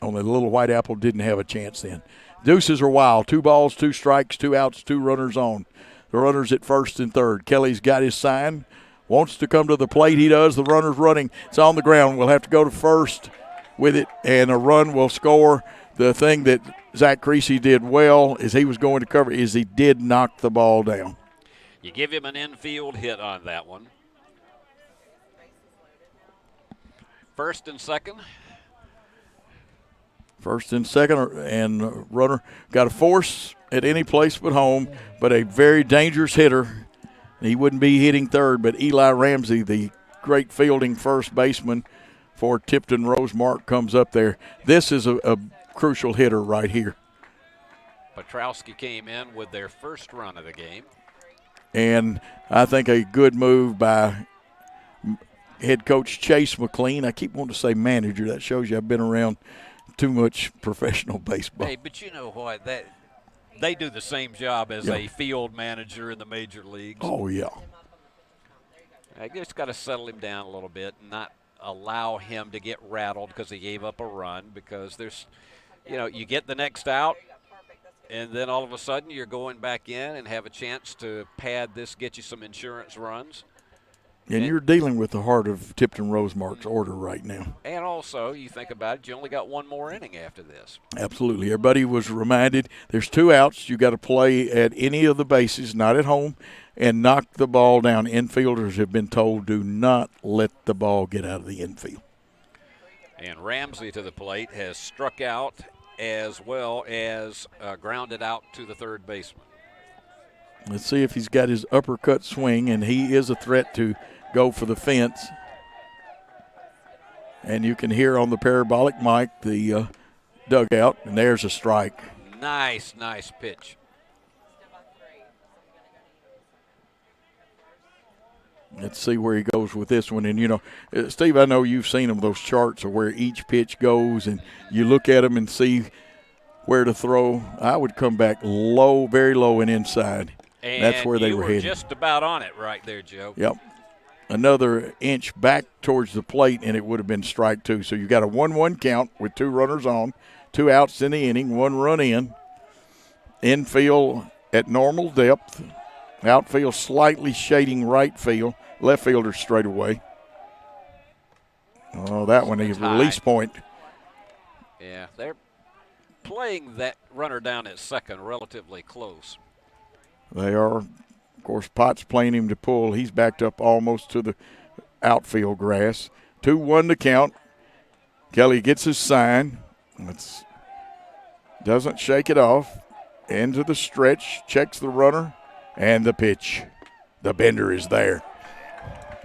Only the little white apple didn't have a chance then. Deuces are wild. 2 balls, 2 strikes, 2 outs, 2 runners on. The runner's at first and third. Kelly's got his sign. Wants to come to the plate. He does. The runner's running. It's on the ground. We'll have to go to first with it, and a run will score. The thing that Zach Creasy did well is he was going to cover is he did knock the ball down. You give him an infield hit on that one. First and second. First and second, and runner got a force at any place but home, but a very dangerous hitter. He wouldn't be hitting third, but Eli Ramsey, the great fielding first baseman for Tipton-Rosemark, comes up there. This is a crucial hitter right here. Petrowski came in with their first run of the game. And I think a good move by head coach Chase McLean. I keep wanting to say manager. That shows you I've been around too much professional baseball. Hey, but you know what? They do the same job as a field manager in the major leagues. Oh, yeah. I just got to settle him down a little bit and not allow him to get rattled because he gave up a run, because there's, you get the next out, and then all of a sudden you're going back in and have a chance to pad this, get you some insurance runs. And you're dealing with the heart of Tipton-Rosemark's order right now. And also, you think about it, you only got one more inning after this. Absolutely. Everybody was reminded there's 2 outs. You got to play at any of the bases, not at home, and knock the ball down. Infielders have been told do not let the ball get out of the infield. And Ramsey to the plate has struck out as well as grounded out to the third baseman. Let's see if he's got his uppercut swing, and he is a threat to go for the fence. And you can hear on the parabolic mic the dugout, and there's a strike. Nice pitch. Let's see where he goes with this one. And, you know, Steve, I know you've seen those charts of where each pitch goes, and you look at them and see where to throw. I would come back low, very low and inside. And that's where they were headed. Just about on it right there, Joe. Yep. Another inch back towards the plate, and it would have been strike two. So you got a 1-1 count with 2 runners on, 2 outs in the inning, 1 run in. Infield at normal depth. Outfield slightly shading right field. Left fielder straight away. Oh, that one is release point. Yeah, they're playing that runner down at second relatively close. They are. Of course, Potts playing him to pull. He's backed up almost to the outfield grass. 2-1 to count. Kelly gets his sign. Doesn't shake it off. Into the stretch. Checks the runner. And the pitch. The bender is there.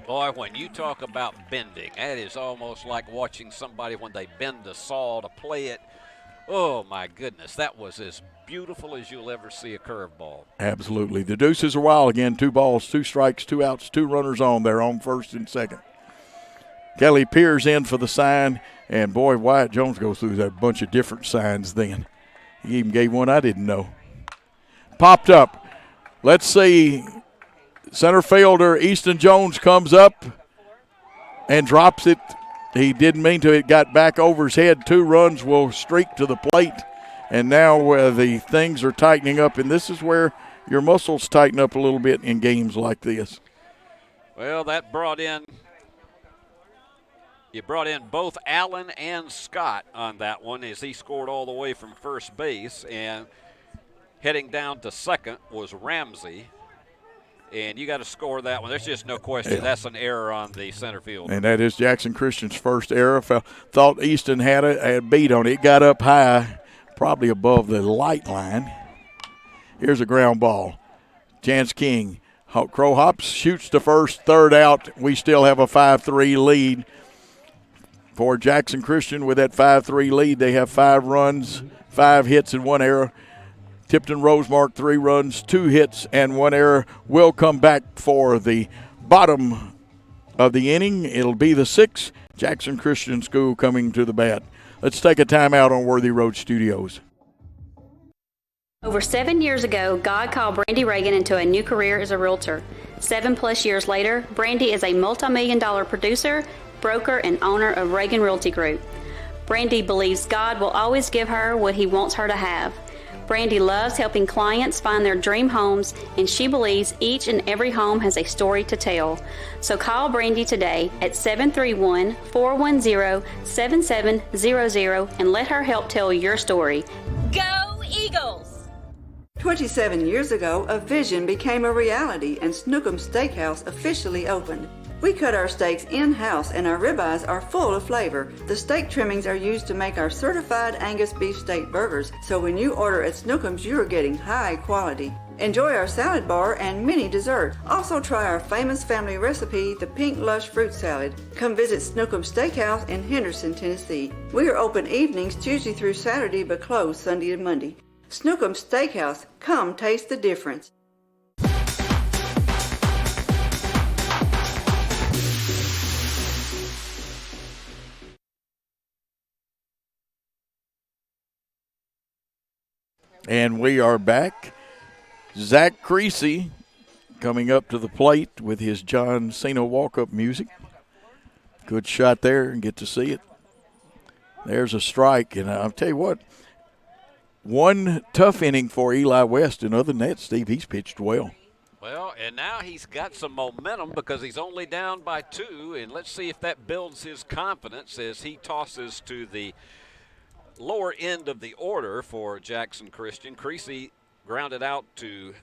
Boy, when you talk about bending, that is almost like watching somebody when they bend a saw to play it. Oh, my goodness. That was as beautiful as you'll ever see a curveball. Absolutely. The deuces are wild again. 2 balls, 2 strikes, 2 outs, 2 runners on. They're on first and second. Kelly peers in for the sign, and, boy, Wyatt Jones goes through that bunch of different signs then. He even gave one I didn't know. Popped up. Let's see. Center fielder Easton Jones comes up and drops it. He didn't mean to. It got back over his head. 2 runs will streak to the plate. And now the things are tightening up, and this is where your muscles tighten up a little bit in games like this. Well, that brought in both Allen and Scott on that one as he scored all the way from first base. And heading down to second was Ramsey. And you got to score that one. There's just no question. Yeah. That's an error on the center field. And that is Jackson Christian's first error. Thought Easton had a beat on it. It got up high, probably above the light line. Here's a ground ball. Chance King. Crow hops, shoots to first, third out. We still have a 5-3 lead for Jackson Christian. With that 5-3 lead, they have 5 runs, 5 hits, and 1 error. Tipton-Rosemark, 3 runs, 2 hits, and 1 error. Will come back for the bottom of the inning. It'll be the 6th. Jackson Christian School coming to the bat. Let's take a timeout on Worthy Road Studios. Over 7 years ago, God called Brandy Reagan into a new career as a realtor. 7+ years later, Brandy is a multi-million-dollar producer, broker, and owner of Reagan Realty Group. Brandy believes God will always give her what He wants her to have. Brandy loves helping clients find their dream homes, and she believes each and every home has a story to tell. So call Brandy today at 731-410-7700 and let her help tell your story. Go Eagles! 27 years ago, a vision became a reality and Snookum Steakhouse officially opened. We cut our steaks in-house and our ribeyes are full of flavor. The steak trimmings are used to make our certified Angus beef steak burgers, so when you order at Snookum's, you are getting high quality. Enjoy our salad bar and mini dessert. Also try our famous family recipe, the Pink Lush Fruit Salad. Come visit Snookum Steakhouse in Henderson, Tennessee. We are open evenings Tuesday through Saturday but closed Sunday and Monday. Snookum Steakhouse, come taste the difference. And we are back. Zach Creasy coming up to the plate with his John Cena walk-up music. Good shot there, and get to see it. There's a strike, and I'll tell you what, one tough inning for Eli West, and other than that, Steve, he's pitched well. Well, and now he's got some momentum because he's only down by 2, and let's see if that builds his confidence as he tosses to the lower end of the order for Jackson Christian. Creasy grounded out to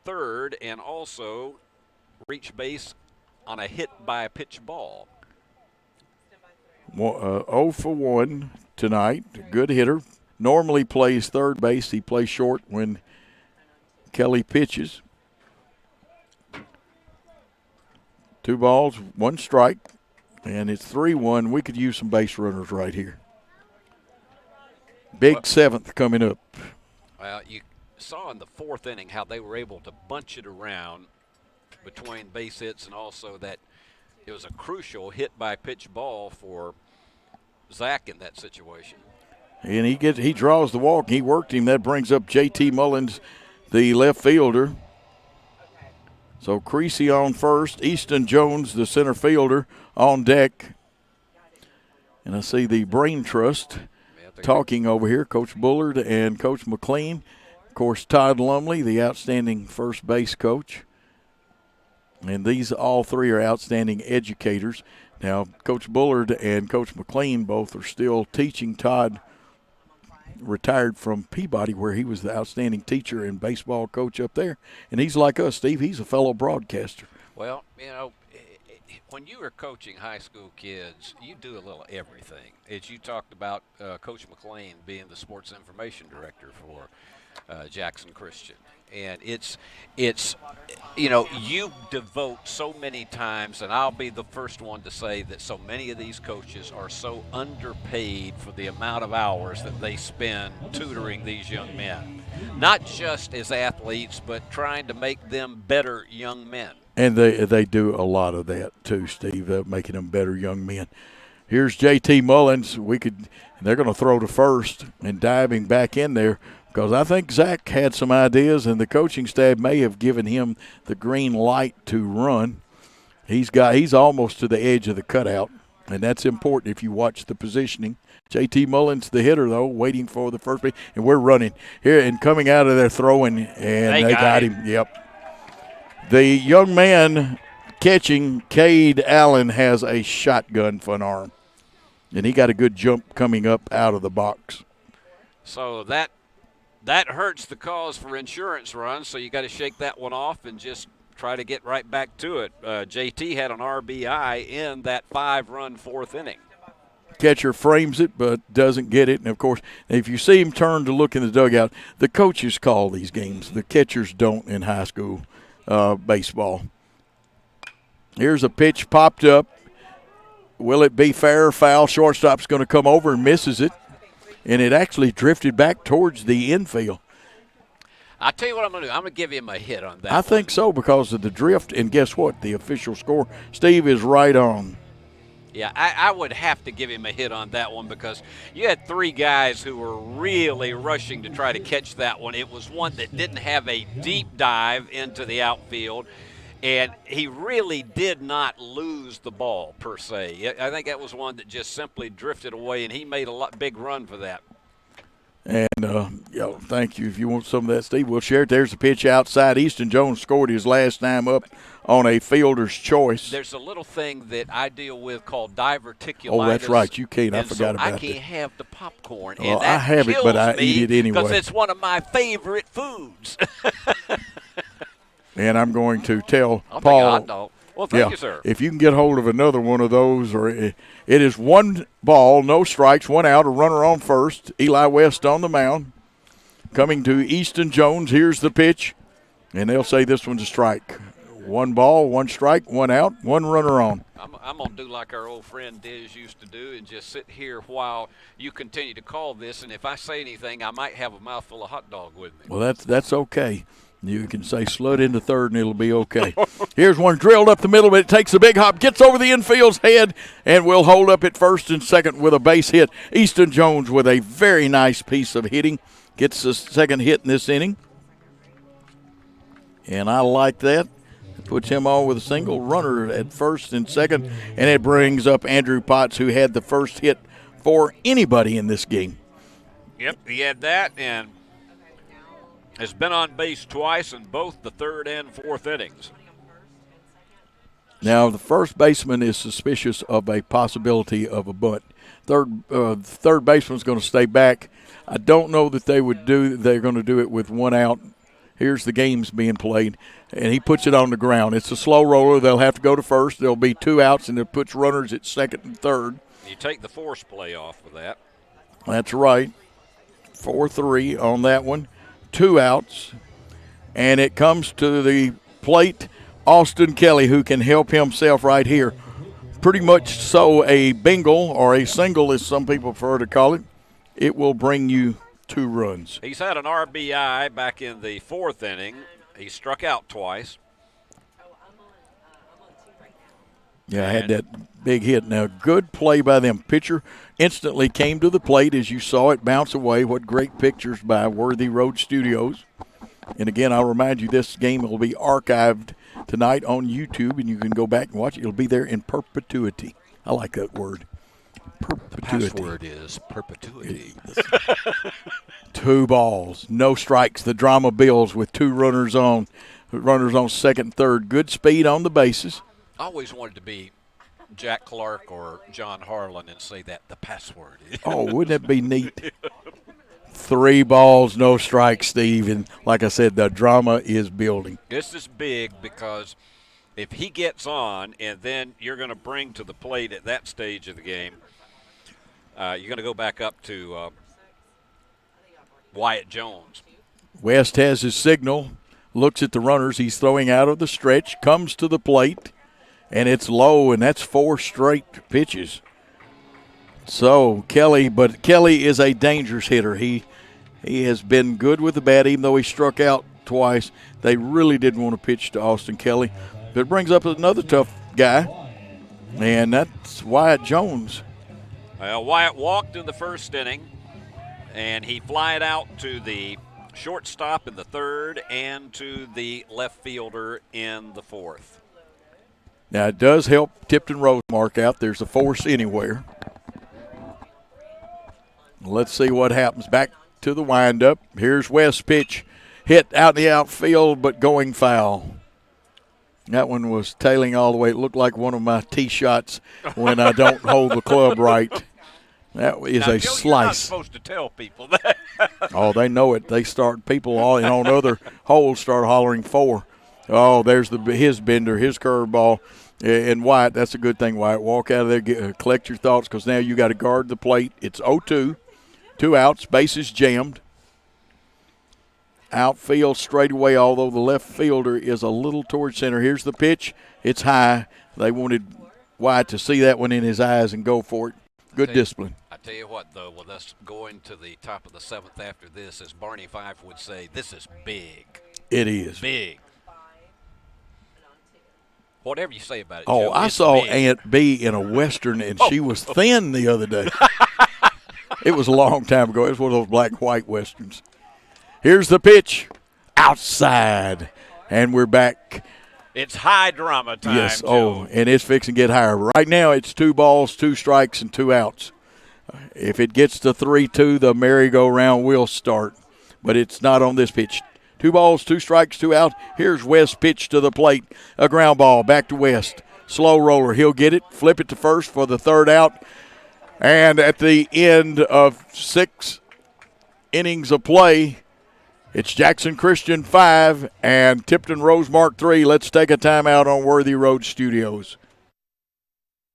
third and also reached base on a hit by a pitch ball. 0 for 1 tonight. Good hitter. Normally plays third base. He plays short when Kelly pitches. 2 balls, 1 strike, and it's 3-1. We could use some base runners right here. Big 7th coming up. Well, you saw in the 4th inning how they were able to bunch it around between base hits, and also that it was a crucial hit by pitch ball for Zach in that situation. And he draws the walk. He worked him. That brings up J.T. Mullins, the left fielder. So Creasy on first. Easton Jones, the center fielder, on deck. And I see the Brain Trust talking over here, Coach Bullard and Coach McLean. Of course, Todd Lumley, the outstanding first base coach. And these all 3 are outstanding educators. Now, Coach Bullard and Coach McLean both are still teaching. Todd retired from Peabody, where he was the outstanding teacher and baseball coach up there. And he's like us, Steve. He's a fellow broadcaster. Well, you know, when you are coaching high school kids, you do a little everything. As you talked about Coach McLean being the sports information director for Jackson Christian. And it's you know, you devote so many times, and I'll be the first one to say that so many of these coaches are so underpaid for the amount of hours that they spend tutoring these young men. Not just as athletes, but trying to make them better young men. And they do a lot of that too, Steve, making them better young men. Here's J.T. Mullins. They're going to throw to first and diving back in there, because I think Zach had some ideas, and the coaching staff may have given him the green light to run. He's almost to the edge of the cutout, and that's important if you watch the positioning. J.T. Mullins, the hitter, though, waiting for the first pitch, and we're running here and coming out of there throwing, and they got him. Yep. The young man catching, Cade Allen, has a shotgun for an arm, and he got a good jump coming up out of the box. So that hurts the cause for insurance runs, so you got to shake that one off and just try to get right back to it. JT had an RBI in that 5-run 4th inning. Catcher frames it but doesn't get it. And, of course, if you see him turn to look in the dugout, the coaches call these games. The catchers don't in high school baseball. Here's a pitch popped up. Will it be fair or foul? Shortstop's going to come over and misses it. And it actually drifted back towards the infield. I'll tell you what I'm going to do. I'm going to give him a hit on that. I think so, because of the drift. And guess what? The official score, Steve, is right on. Yeah, I would have to give him a hit on that one, because you had 3 guys who were really rushing to try to catch that one. It was one that didn't have a deep dive into the outfield, and he really did not lose the ball per se. I think that was one that just simply drifted away, and he made a big run for that. And, thank you. If you want some of that, Steve, we'll share it. There's a pitch outside. Easton Jones scored his last time up on a fielder's choice. There's a little thing that I deal with called diverticulitis. Oh, that's right. You can't. I forgot about that. I can't have the popcorn. Well, and that I have it, but I eat it anyway. Because it's one of my favorite foods. And I'm going to tell I'll Paul. take a hot dog. Well, thank you, sir. If you can get hold of another one of those, or it is 1 ball, no strikes, 1 out, a runner on first. Eli West on the mound. Coming to Easton Jones, here's the pitch, and they'll say this one's a strike. 1 ball, 1 strike, 1 out, 1 runner on. I'm going to do like our old friend Diz used to do and just sit here while you continue to call this, and if I say anything, I might have a mouthful of hot dog with me. Well, that's okay. You can say slut into third, and it'll be okay. Here's one drilled up the middle, but it takes a big hop, gets over the infield's head, and will hold up at first and second with a base hit. Easton Jones with a very nice piece of hitting. Gets the second hit in this inning. And I like that. It puts him on with a single, runner at first and second. And it brings up Andrew Potts, who had the first hit for anybody in this game. Yep, he had that and has been on base twice in both the 3rd and 4th innings. Now, the first baseman is suspicious of a possibility of a bunt. Third baseman's going to stay back. I don't know that they're going to do it with 1 out. Here's the game's being played, and he puts it on the ground. It's a slow roller. They'll have to go to first. There'll be 2 outs, and it puts runners at second and third. You take the force play off with that. That's right. 4-3 on that one. 2 outs, and it comes to the plate Austin Kelly, who can help himself right here. Pretty much so a bingle, or a single as some people prefer to call it. It will bring you 2 runs. He's had an RBI back in the 4th inning. He struck out twice. Yeah, I had that big hit. Now, good play by them. Pitcher instantly came to the plate as you saw it bounce away. What great pictures by Worthy Road Studios. And again, I'll remind you, this game will be archived tonight on YouTube, and you can go back and watch it. It'll be there in perpetuity. I like that word. Perpetuity. The password is perpetuity. 2 balls, no strikes. The drama builds with 2 runners on second and third. Good speed on the bases. I always wanted to be Jack Clark or John Harlan and say that the password is. Oh, wouldn't that be neat? 3 balls, no strikes, Steve. And like I said, the drama is building. This is big because if he gets on and then you're going to bring to the plate at that stage of the game, you're going to go back up to Wyatt Jones. West has his signal, looks at the runners. He's throwing out of the stretch, comes to the plate, and it's low, and that's 4 straight pitches. So Kelly is a dangerous hitter. He has been good with the bat, even though he struck out twice. They really didn't want to pitch to Austin Kelly. But it brings up another tough guy, and that's Wyatt Jones. Well, Wyatt walked in the 1st inning, and he flied out to the shortstop in the 3rd and to the left fielder in the 4th. Now, it does help Tipton-Rosemark out. There's a force anywhere. Let's see what happens. Back to the windup. Here's West's pitch. Hit out in the outfield, but going foul. That one was tailing all the way. It looked like one of my tee shots when I don't hold the club right. That is now, a Joe, slice. You're not supposed to tell people that. Oh, they know it. They start, people all on other holes start hollering 4. Oh, there's his bender, his curveball. And Wyatt, that's a good thing, Wyatt. Walk out of there, collect your thoughts, because now you got to guard the plate. It's 0-2, 2 outs, bases jammed. Outfield straightaway, although the left fielder is a little towards center. Here's the pitch. It's high. They wanted Wyatt to see that one in his eyes and go for it. Good discipline. I tell you what, though, with us going to the top of the 7th after this, as Barney Fife would say, this is big. It is. Big. Whatever you say about it, Oh, Joe, I saw big. Aunt B in a Western, and she was thin the other day. It was a long time ago. It was one of those black-white Westerns. Here's the pitch. Outside. And we're back. It's high drama time, Yes, Joe. and it's fixing to get higher. Right now it's 2 balls, 2 strikes, and 2 outs. If it gets to 3-2, the merry-go-round will start. But it's not on this pitch. 2 balls, 2 strikes, 2 out. Here's West's pitch to the plate. A ground ball back to West. Slow roller. He'll get it. Flip it to first for the 3rd out. And at the end of 6 innings of play, it's Jackson Christian 5 and Tipton-Rosemark 3. Let's take a timeout on Worthy Road Studios.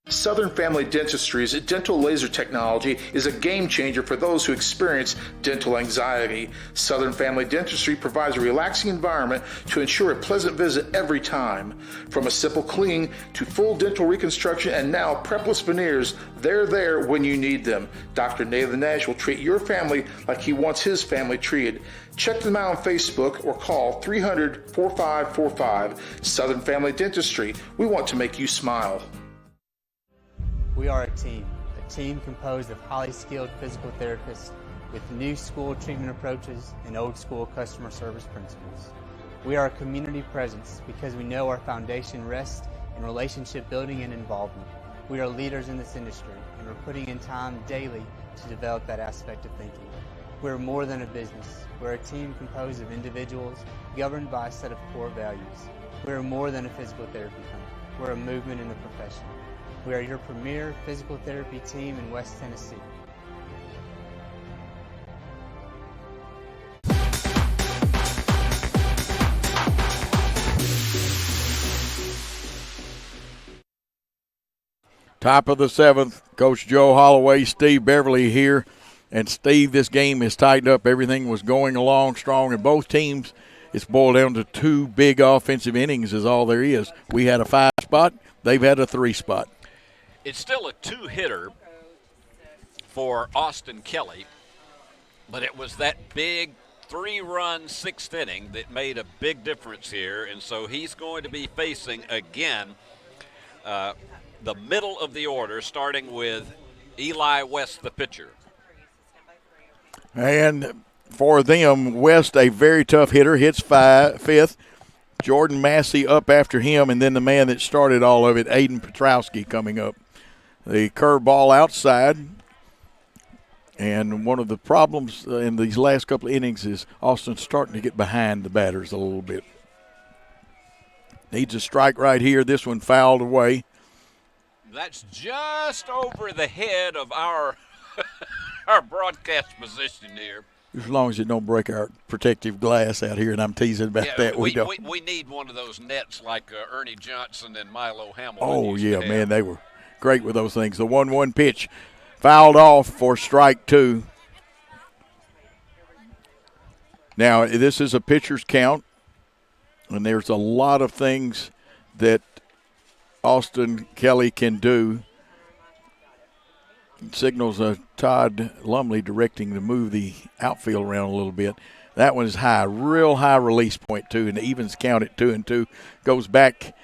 Southern Family Dentistry's dental laser technology is a game changer for those who experience dental anxiety. Southern Family Dentistry provides a relaxing environment to ensure a pleasant visit every time. From a simple cleaning to full dental reconstruction and now prepless veneers, they're there when you need them. Dr. Nathan Nash will treat your family like he wants his family treated. Check them out on Facebook or call 300-4545. Southern Family Dentistry. We want to make you smile. We are a team composed of highly skilled physical therapists with new school treatment approaches and old school customer service principles. We are a community presence because we know our foundation rests in relationship building and involvement. We are leaders in this industry and we're putting in time daily to develop that aspect of thinking. We're more than a business. We're a team composed of individuals governed by a set of core values. We're more than a physical therapy company. We're a movement in the profession. We are your premier physical therapy team in West Tennessee. Top of the 7th, Coach Joe Holloway, Steve Beverly here. And Steve, this game is tightened up. Everything was going along strong, and both teams it's boiled down to 2 big offensive innings is all there is. We had a 5 spot. They've had a 3 spot. It's still a 2-hitter for Austin Kelly, but it was that big 3-run 6th inning that made a big difference here, and so he's going to be facing again the middle of the order, starting with Eli West, the pitcher. And for them, West, a very tough hitter, hits 5th. Jordan Massey up after him, and then the man that started all of it, Aiden Petrowski, coming up. The curveball outside. And one of the problems in these last couple of innings is Austin's starting to get behind the batters a little bit. Needs a strike right here. This one fouled away. That's just over the head of our our broadcast position here. As long as it don't break our protective glass out here, and I'm teasing about that. We don't. We need one of those nets like Ernie Johnson and Milo Hamilton. Oh, used to yeah, have. man, they were great with those things. The 1-1 pitch fouled off for strike 2. Now, this is a pitcher's count, and there's a lot of things that Austin Kelly can do. It signals Todd Lumley directing to move the outfield around a little bit. That one is high, real high release point, too, and the evens count at 2-2. Goes back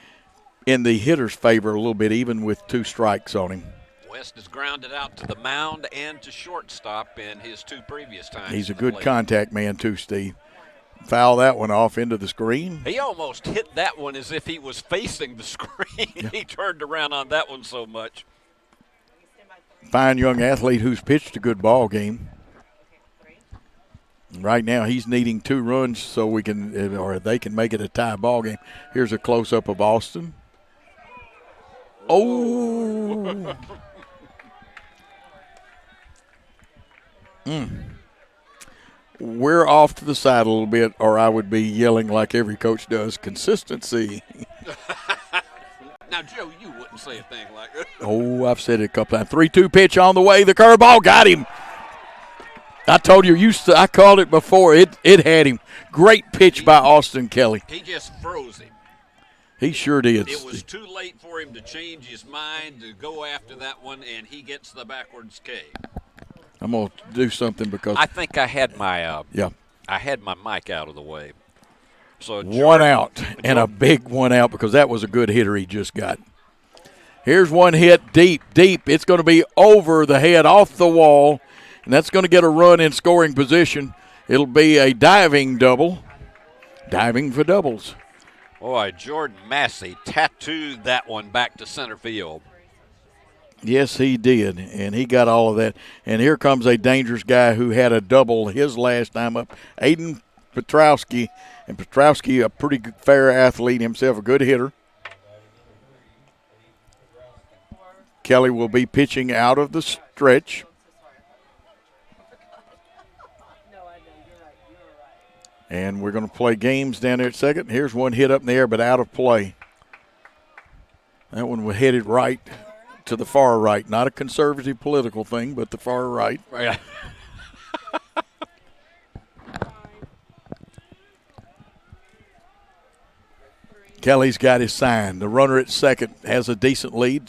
in the hitter's favor a little bit, even with 2 strikes on him. West has grounded out to the mound and to shortstop in his 2 previous times. He's a good contact man, too, Steve. Foul that one off into the screen. He almost hit that one as if he was facing the screen. Yeah. He turned around on that one so much. Fine young athlete who's pitched a good ball game. Right now he's needing 2 runs so we can, or they can make it a tie ball game. Here's a close-up of Austin. Oh! We're off to the side a little bit, or I would be yelling like every coach does, consistency. Now, Joe, you wouldn't say a thing like that. Oh, I've said it a couple times. 3-2 pitch on the way. The curveball got him. I told you, I called it before. It had him. Great pitch by Austin Kelly. He just froze him. He sure did. It was too late for him to change his mind to go after that one, and he gets the backwards K. I'm going to do something because I think I had my I had my mic out of the way. So one out, and a big one out because that was a good hitter he just got. Here's one hit deep. It's going to be over the head, off the wall, and that's going to get a run in scoring position. It'll be a diving double. Diving for doubles. Boy, Jordan Massey tattooed that one back to center field. Yes, he did, and he got all of that. And here comes a dangerous guy who had a double his last time up, Aiden Petrowski. And Petrowski, a pretty fair athlete himself, a good hitter. Kelly will be pitching out of the stretch. And we're going to play games down there at second. Here's one hit up in the air, but out of play. That one was headed right to the far right. Not a conservative political thing, but the far right. Right. Kelly's got his sign. The runner at second has a decent lead.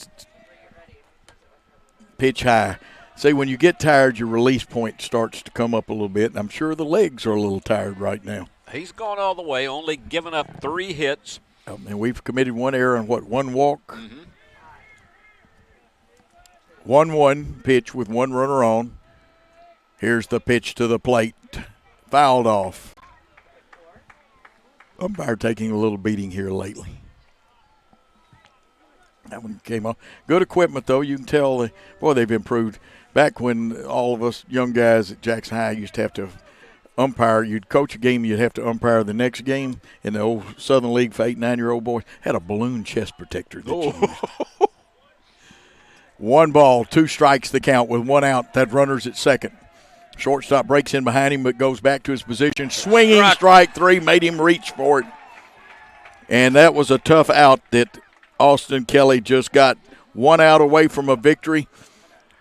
Pitch high. See, when you get tired, your release point starts to come up a little bit. And I'm sure the legs are a little tired right now. He's gone all the way, only giving up 3 hits. And we've committed 1 error and, 1 walk? 1-1 pitch with 1 runner on. Here's the pitch to the plate. Fouled off. Umpire taking a little beating here lately. That one came off. Good equipment, though. You can tell, boy, they've improved. Back when all of us young guys at Jackson High used to have to umpire, you'd coach a game, you'd have to umpire the next game. In the old Southern League for 8, 9-year-old boys, had a balloon chest protector that you used. 1 ball, 2 strikes the count with 1 out. That runner's at second. Shortstop breaks in behind him but goes back to his position. Swinging strike 3 made him reach for it. And that was a tough out that Austin Kelly just got 1 out away from a victory.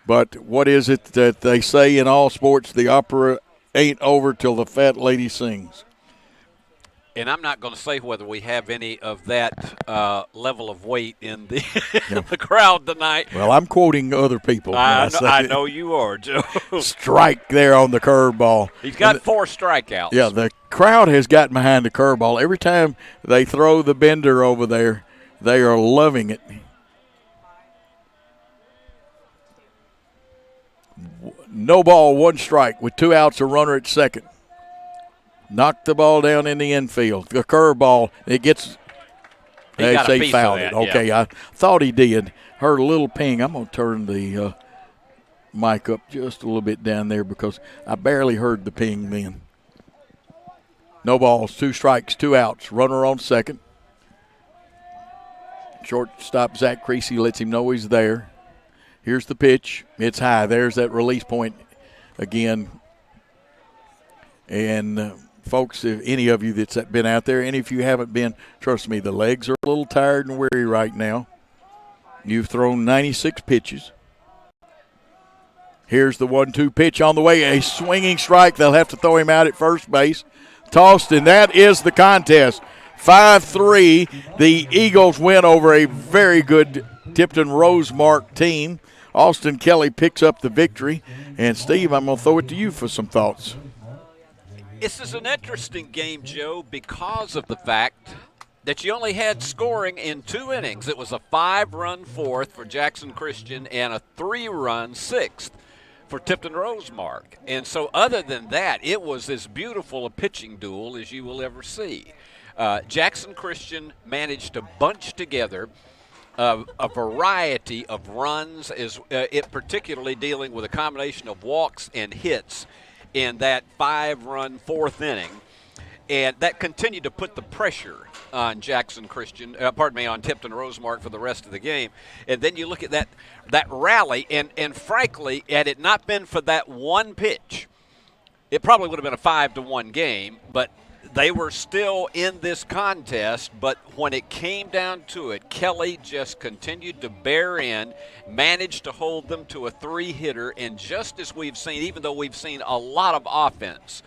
But what is it that they say in all sports? The opera ain't over till the fat lady sings. And I'm not going to say whether we have any of that level of weight in the, in the crowd tonight. Well, I'm quoting other people. I know you are, Joe. Strike there on the curveball. He's got 4 strikeouts. Yeah, the crowd has gotten behind the curveball. Every time they throw the bender over there, they are loving it. No ball, 1 strike with 2 outs, a runner at second. Knocked the ball down in the infield. The curveball, it gets, they say fouled it. Okay, yeah. I thought he did. Heard a little ping. I'm going to turn the mic up just a little bit down there because I barely heard the ping then. No balls, 2 strikes, 2 outs. Runner on second. Shortstop Zach Creasy lets him know he's there. Here's the pitch. It's high. There's that release point again. And folks, if any of you that's been out there, and if you haven't been, trust me, the legs are a little tired and weary right now. You've thrown 96 pitches. Here's the 1-2 pitch on the way. A swinging strike. They'll have to throw him out at first base. Tossed, and that is the contest. 5-3. The Eagles win over a very good Tipton-Rosemark team. Austin Kelly picks up the victory. And, Steve, I'm going to throw it to you for some thoughts. This is an interesting game, Joe, because of the fact that you only had scoring in 2 innings. It was a 5-run 4th for Jackson Christian and a 3-run 6th for Tipton-Rosemark. And so other than that, it was as beautiful a pitching duel as you will ever see. Jackson Christian managed to bunch together a variety of runs, it particularly dealing with a combination of walks and hits in that 5-run 4th inning. And that continued to put the pressure on Jackson Christian, on Tipton-Rosemark for the rest of the game. And then you look at that rally, and frankly, had it not been for that 1 pitch, it probably would have been a 5-1 game, but they were still in this contest. But when it came down to it, Kelly just continued to bear in, managed to hold them to a 3-hitter, and just as we've seen, even though we've seen a lot of offense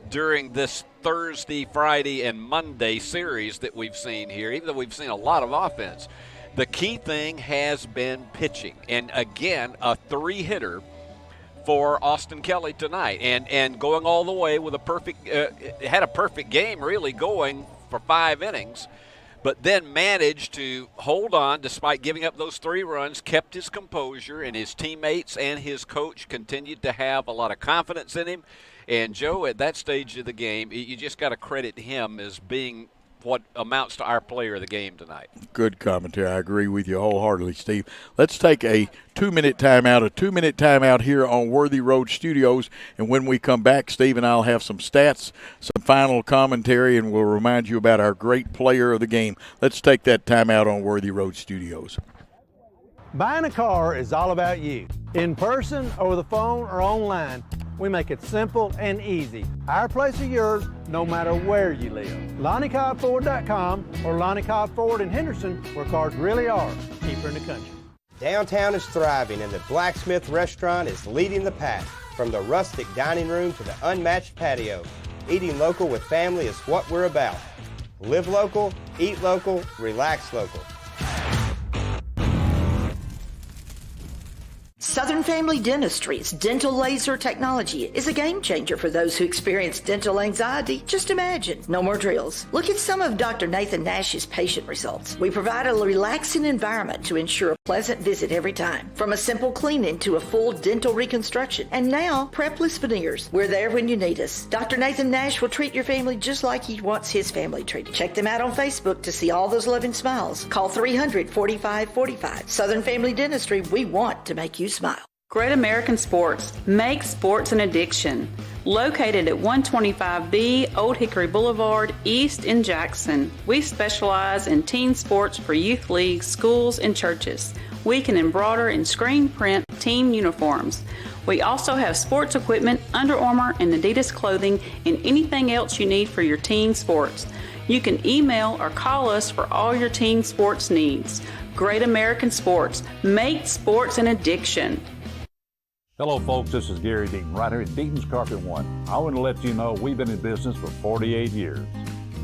during this Thursday, Friday, and Monday series that we've seen here, even though we've seen a lot of offense, the key thing has been pitching. And again, a 3-hitter for Austin Kelly tonight, and going all the way with a perfect, had a perfect game really going for 5 innings, but then managed to hold on despite giving up those 3 runs, kept his composure, and his teammates and his coach continued to have a lot of confidence in him. And Joe, at that stage of the game, you just got to credit him as being what amounts to our player of the game tonight. Good commentary. I agree with you wholeheartedly, Steve. Let's take a 2-minute timeout here on Worthy Road Studios. And when we come back, Steve and I'll have some stats, some final commentary, and we'll remind you about our great player of the game. Let's take that timeout on Worthy Road Studios. Buying a car is all about you. In person, over the phone, or online, we make it simple and easy. Our place or yours, no matter where you live. LonnieCobbFord.com or Lonnie Cobb Ford in Henderson, where cars really are cheaper in the country. Downtown is thriving, and the Blacksmith Restaurant is leading the pack. From the rustic dining room to the unmatched patio, eating local with family is what we're about. Live local, eat local, relax local. Southern Family Dentistry's dental laser technology is a game changer for those who experience dental anxiety. Just imagine, no more drills. Look at some of Dr. Nathan Nash's patient results. We provide a relaxing environment to ensure a pleasant visit every time. From a simple cleaning to a full dental reconstruction. And now, prepless veneers. We're there when you need us. Dr. Nathan Nash will treat your family just like he wants his family treated. Check them out on Facebook to see all those loving smiles. Call 300-4545. Southern Family Dentistry, we want to make you smile. Great American Sports. Make sports an addiction. Located at 125B Old Hickory Boulevard, East in Jackson. We specialize in teen sports for youth leagues, schools, and churches. We can embroider and screen print team uniforms. We also have sports equipment, Under Armour, and Adidas clothing, and anything else you need for your teen sports. You can email or call us for all your teen sports needs. Great American Sports. Make sports an addiction. Hello, folks. This is Gary Deaton, right here at Deaton's Carpet One. I want to let you know we've been in business for 48 years.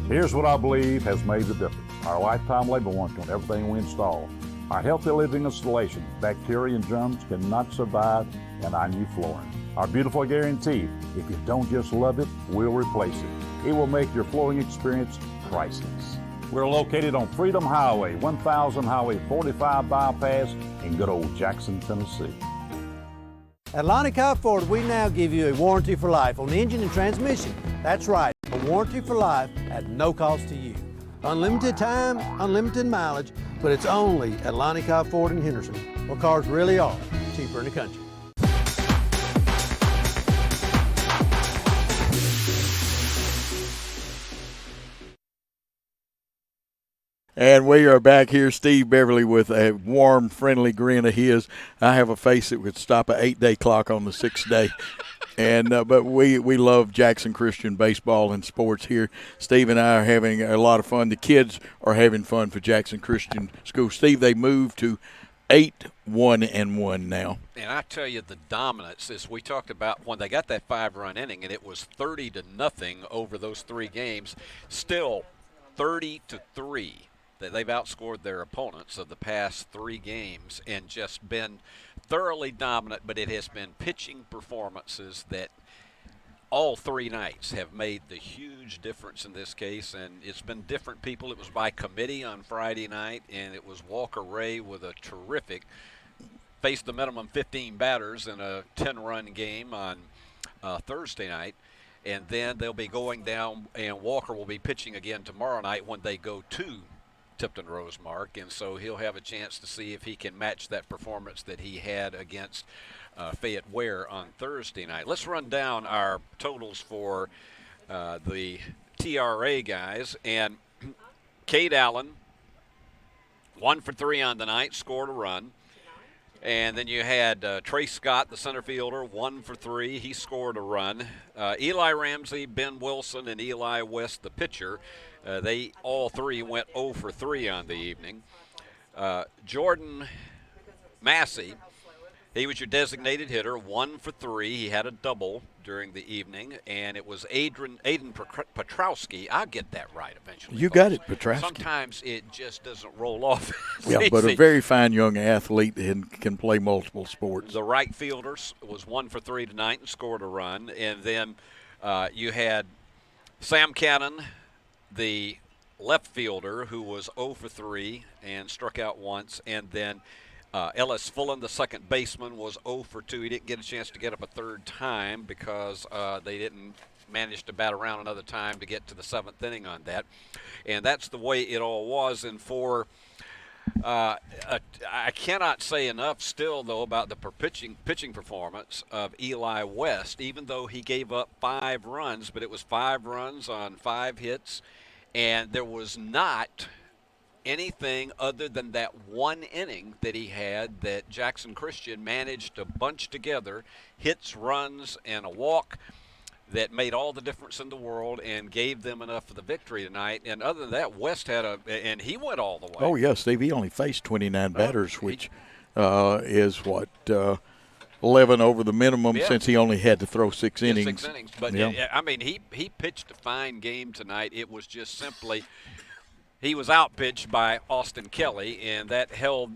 Here's what I believe has made the difference. Our lifetime labor warranty on everything we install. Our healthy living installation, bacteria and germs cannot survive in our new flooring. Our beautiful guarantee, if you don't just love it, we'll replace it. It will make your flooring experience priceless. We're located on Freedom Highway, 1000 Highway 45 bypass in good old Jackson, Tennessee. At Lonnie Cobb Ford, we now give you a warranty for life on engine and transmission. That's right, a warranty for life at no cost to you. Unlimited time, unlimited mileage, but it's only at Lonnie Cobb Ford in Henderson, where cars really are cheaper in the country. And we are back here, Steve Beverly with a warm, friendly grin of his. I have a face that would stop an 8-day clock on the 6th day. And but we love Jackson Christian baseball and sports here. Steve and I are having a lot of fun. The kids are having fun for Jackson Christian School. Steve, they moved to 8-1-1 now. And I tell you, the dominance is we talked about when they got that 5-run inning, and it was 30-0 over those 3 games. Still 30-3. That they've outscored their opponents of the past 3 games and just been thoroughly dominant, but it has been pitching performances that all 3 nights have made the huge difference in this case, and it's been different people. It was by committee on Friday night, and it was Walker Ray with a terrific, faced the minimum 15 batters in a 10-run game on Thursday night. And then they'll be going down, and Walker will be pitching again tomorrow night when they go to Tipton-Rosemark, and so he'll have a chance to see if he can match that performance that he had against Fayette Ware on Thursday night. Let's run down our totals for the TRA guys. And Cade Allen, 1 for 3 on the night, scored a run. And then you had Trey Scott, the center fielder, 1 for 3. He scored a run. Eli Ramsey, Ben Wilson, and Eli West, the pitcher, they all 3 went 0 for 3 on the evening. Jordan Massey, he was your designated hitter, 1 for 3. He had a double during the evening, and it was Aiden Petrowski. I'll get that right eventually. You folks. Got it, Petrowski. Sometimes it just doesn't roll off. Yeah, but a very fine young athlete and can play multiple sports. The right fielder was 1 for 3 tonight and scored a run. And then you had Sam Cannon, the left fielder, who was 0 for 3 and struck out once. And then Ellis Fullen, the second baseman, was 0 for 2. He didn't get a chance to get up a third time because they didn't manage to bat around another time to get to the 7th inning on that. And that's the way it all was. And for I cannot say enough still, though, about the pitching performance of Eli West, even though he gave up 5 runs, but it was 5 runs on 5 hits, and there was not anything other than that 1 inning that he had that Jackson Christian managed to bunch together, hits, runs, and a walk that made all the difference in the world and gave them enough for the victory tonight. And other than that, West had and he went all the way. Oh, yeah, Steve, he only faced 29 batters, which is what, 11 over the minimum since he only had to throw 6 innings. 6 innings. But, I mean, he pitched a fine game tonight. It was just simply he was outpitched by Austin Kelly, and that held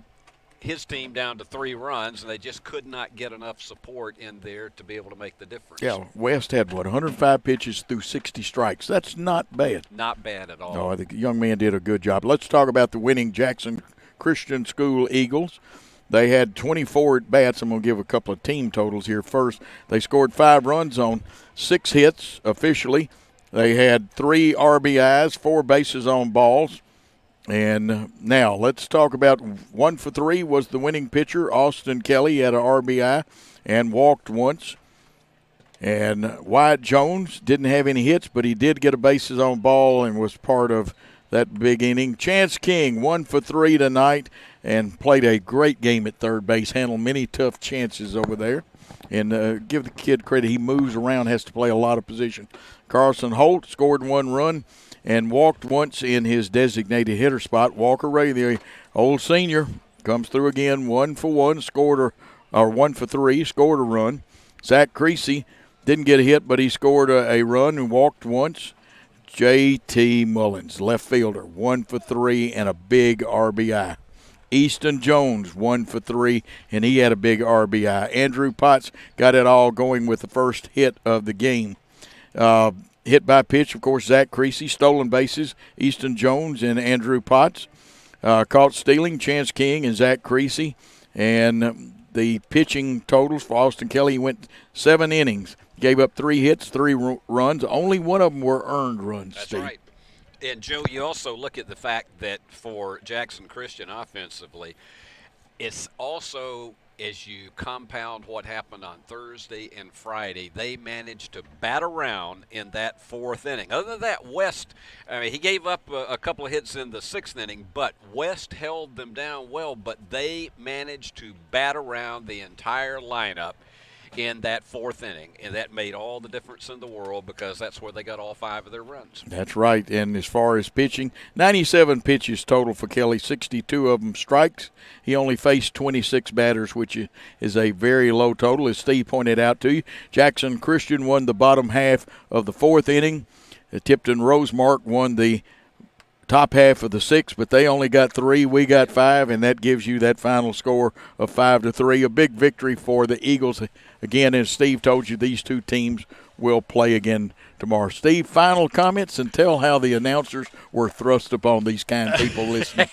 his team down to 3 runs, and they just could not get enough support in there to be able to make the difference. Yeah, West had, 105 pitches through 60 strikes. That's not bad. Not bad at all. No, I think the young man did a good job. Let's talk about the winning Jackson Christian School Eagles. They had 24 at-bats. I'm going to give a couple of team totals here first. They scored 5 runs on 6 hits officially. They had 3 RBIs, 4 bases on balls. And now let's talk about 1 for 3 was the winning pitcher, Austin Kelly. He had an RBI and walked once. And Wyatt Jones didn't have any hits, but he did get a bases on ball and was part of that big inning. Chance King, 1 for 3 tonight and played a great game at third base, handled many tough chances over there. And give the kid credit, he moves around, has to play a lot of position. Carson Holt scored 1 run and walked once in his designated hitter spot. Walker Ray, the old senior, comes through again, 1 for 1, or 1 for 3, scored a run. Zach Creasy didn't get a hit, but he scored a run and walked once. J.T. Mullins, left fielder, 1 for 3 and a big RBI. Easton Jones, 1 for 3, and he had a big RBI. Andrew Potts got it all going with the first hit of the game. Hit by pitch, of course, Zach Creasy. Stolen bases, Easton Jones and Andrew Potts. Caught stealing, Chance King and Zach Creasy. And the pitching totals for Austin Kelly, he went 7 innings. Gave up 3 hits, 3 runs. Only one of them were earned runs, That's Steve. right. And, Joe, you also look at the fact that for Jackson Christian offensively, it's also, as you compound what happened on Thursday and Friday, they managed to bat around in that 4th inning. Other than that, West, I mean, he gave up a couple of hits in the 6th inning, but West held them down well, but they managed to bat around the entire lineup in that 4th inning, and that made all the difference in the world because that's where they got all 5 of their runs. That's right. And as far as pitching, 97 pitches total for Kelly, 62 of them strikes. He only faced 26 batters, which is a very low total, as Steve pointed out to you. Jackson Christian won the bottom half of the 4th inning. Tipton-Rosemark won the top half of the 6th, but they only got 3. We got 5, and that gives you that final score of 5-3. A big victory for the Eagles. Again, as Steve told you, these two teams will play again tomorrow. Steve, final comments and tell how the announcers were thrust upon these kind people listening.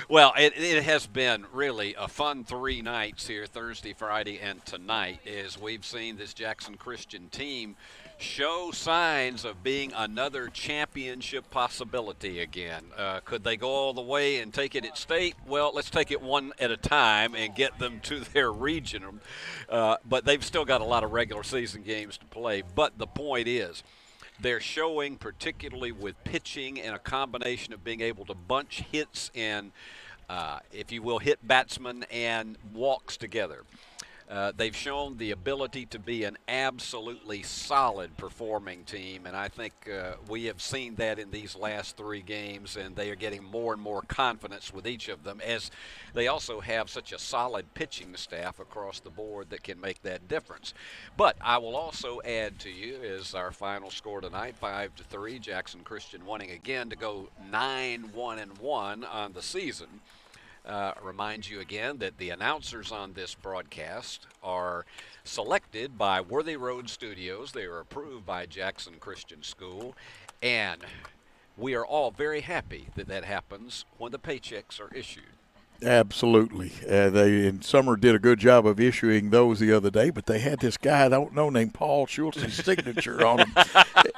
Well, it has been really a fun 3 nights here, Thursday, Friday, and tonight, as we've seen this Jackson Christian team show signs of being another championship possibility again. Could they go all the way and take it at state? Well, let's take it one at a time and get them to their region. But they've still got a lot of regular season games to play. But the point is, they're showing, particularly with pitching and a combination of being able to bunch hits and, if you will, hit batsmen and walks together. They've shown the ability to be an absolutely solid performing team, and I think we have seen that in these last 3 games, and they are getting more and more confidence with each of them, as they also have such a solid pitching staff across the board that can make that difference. But I will also add to you, as our final score tonight, 5-3, Jackson Christian winning again to go 9-1-1 on the season. Remind you again that the announcers on this broadcast are selected by Worthy Road Studios. They are approved by Jackson Christian School, and we are all very happy that that happens when the paychecks are issued. Absolutely. And Summer did a good job of issuing those the other day, but they had this guy I don't know named Paul Schultz's signature on them.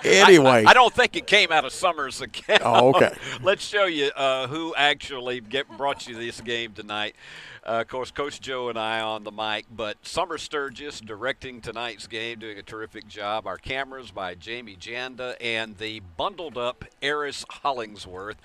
Anyway. I don't think it came out of Summer's account. Oh, okay. Let's show you who actually brought you this game tonight. Of course, Coach Joe and I on the mic, but Summer Sturgis directing tonight's game, doing a terrific job. Our cameras by Jamie Janda and the bundled up Eris Hollingsworth.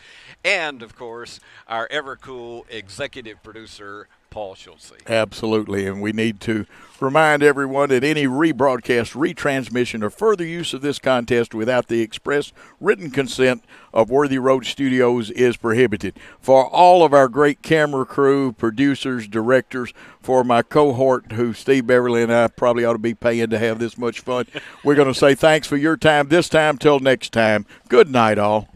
And, of course, our ever-cool executive producer, Paul Schultze. Absolutely, and we need to remind everyone that any rebroadcast, retransmission, or further use of this contest without the express written consent of Worthy Road Studios is prohibited. For all of our great camera crew, producers, directors, for my cohort who Steve Beverly and I probably ought to be paying to have this much fun, we're going to say thanks for your time this time. Till next time, good night all.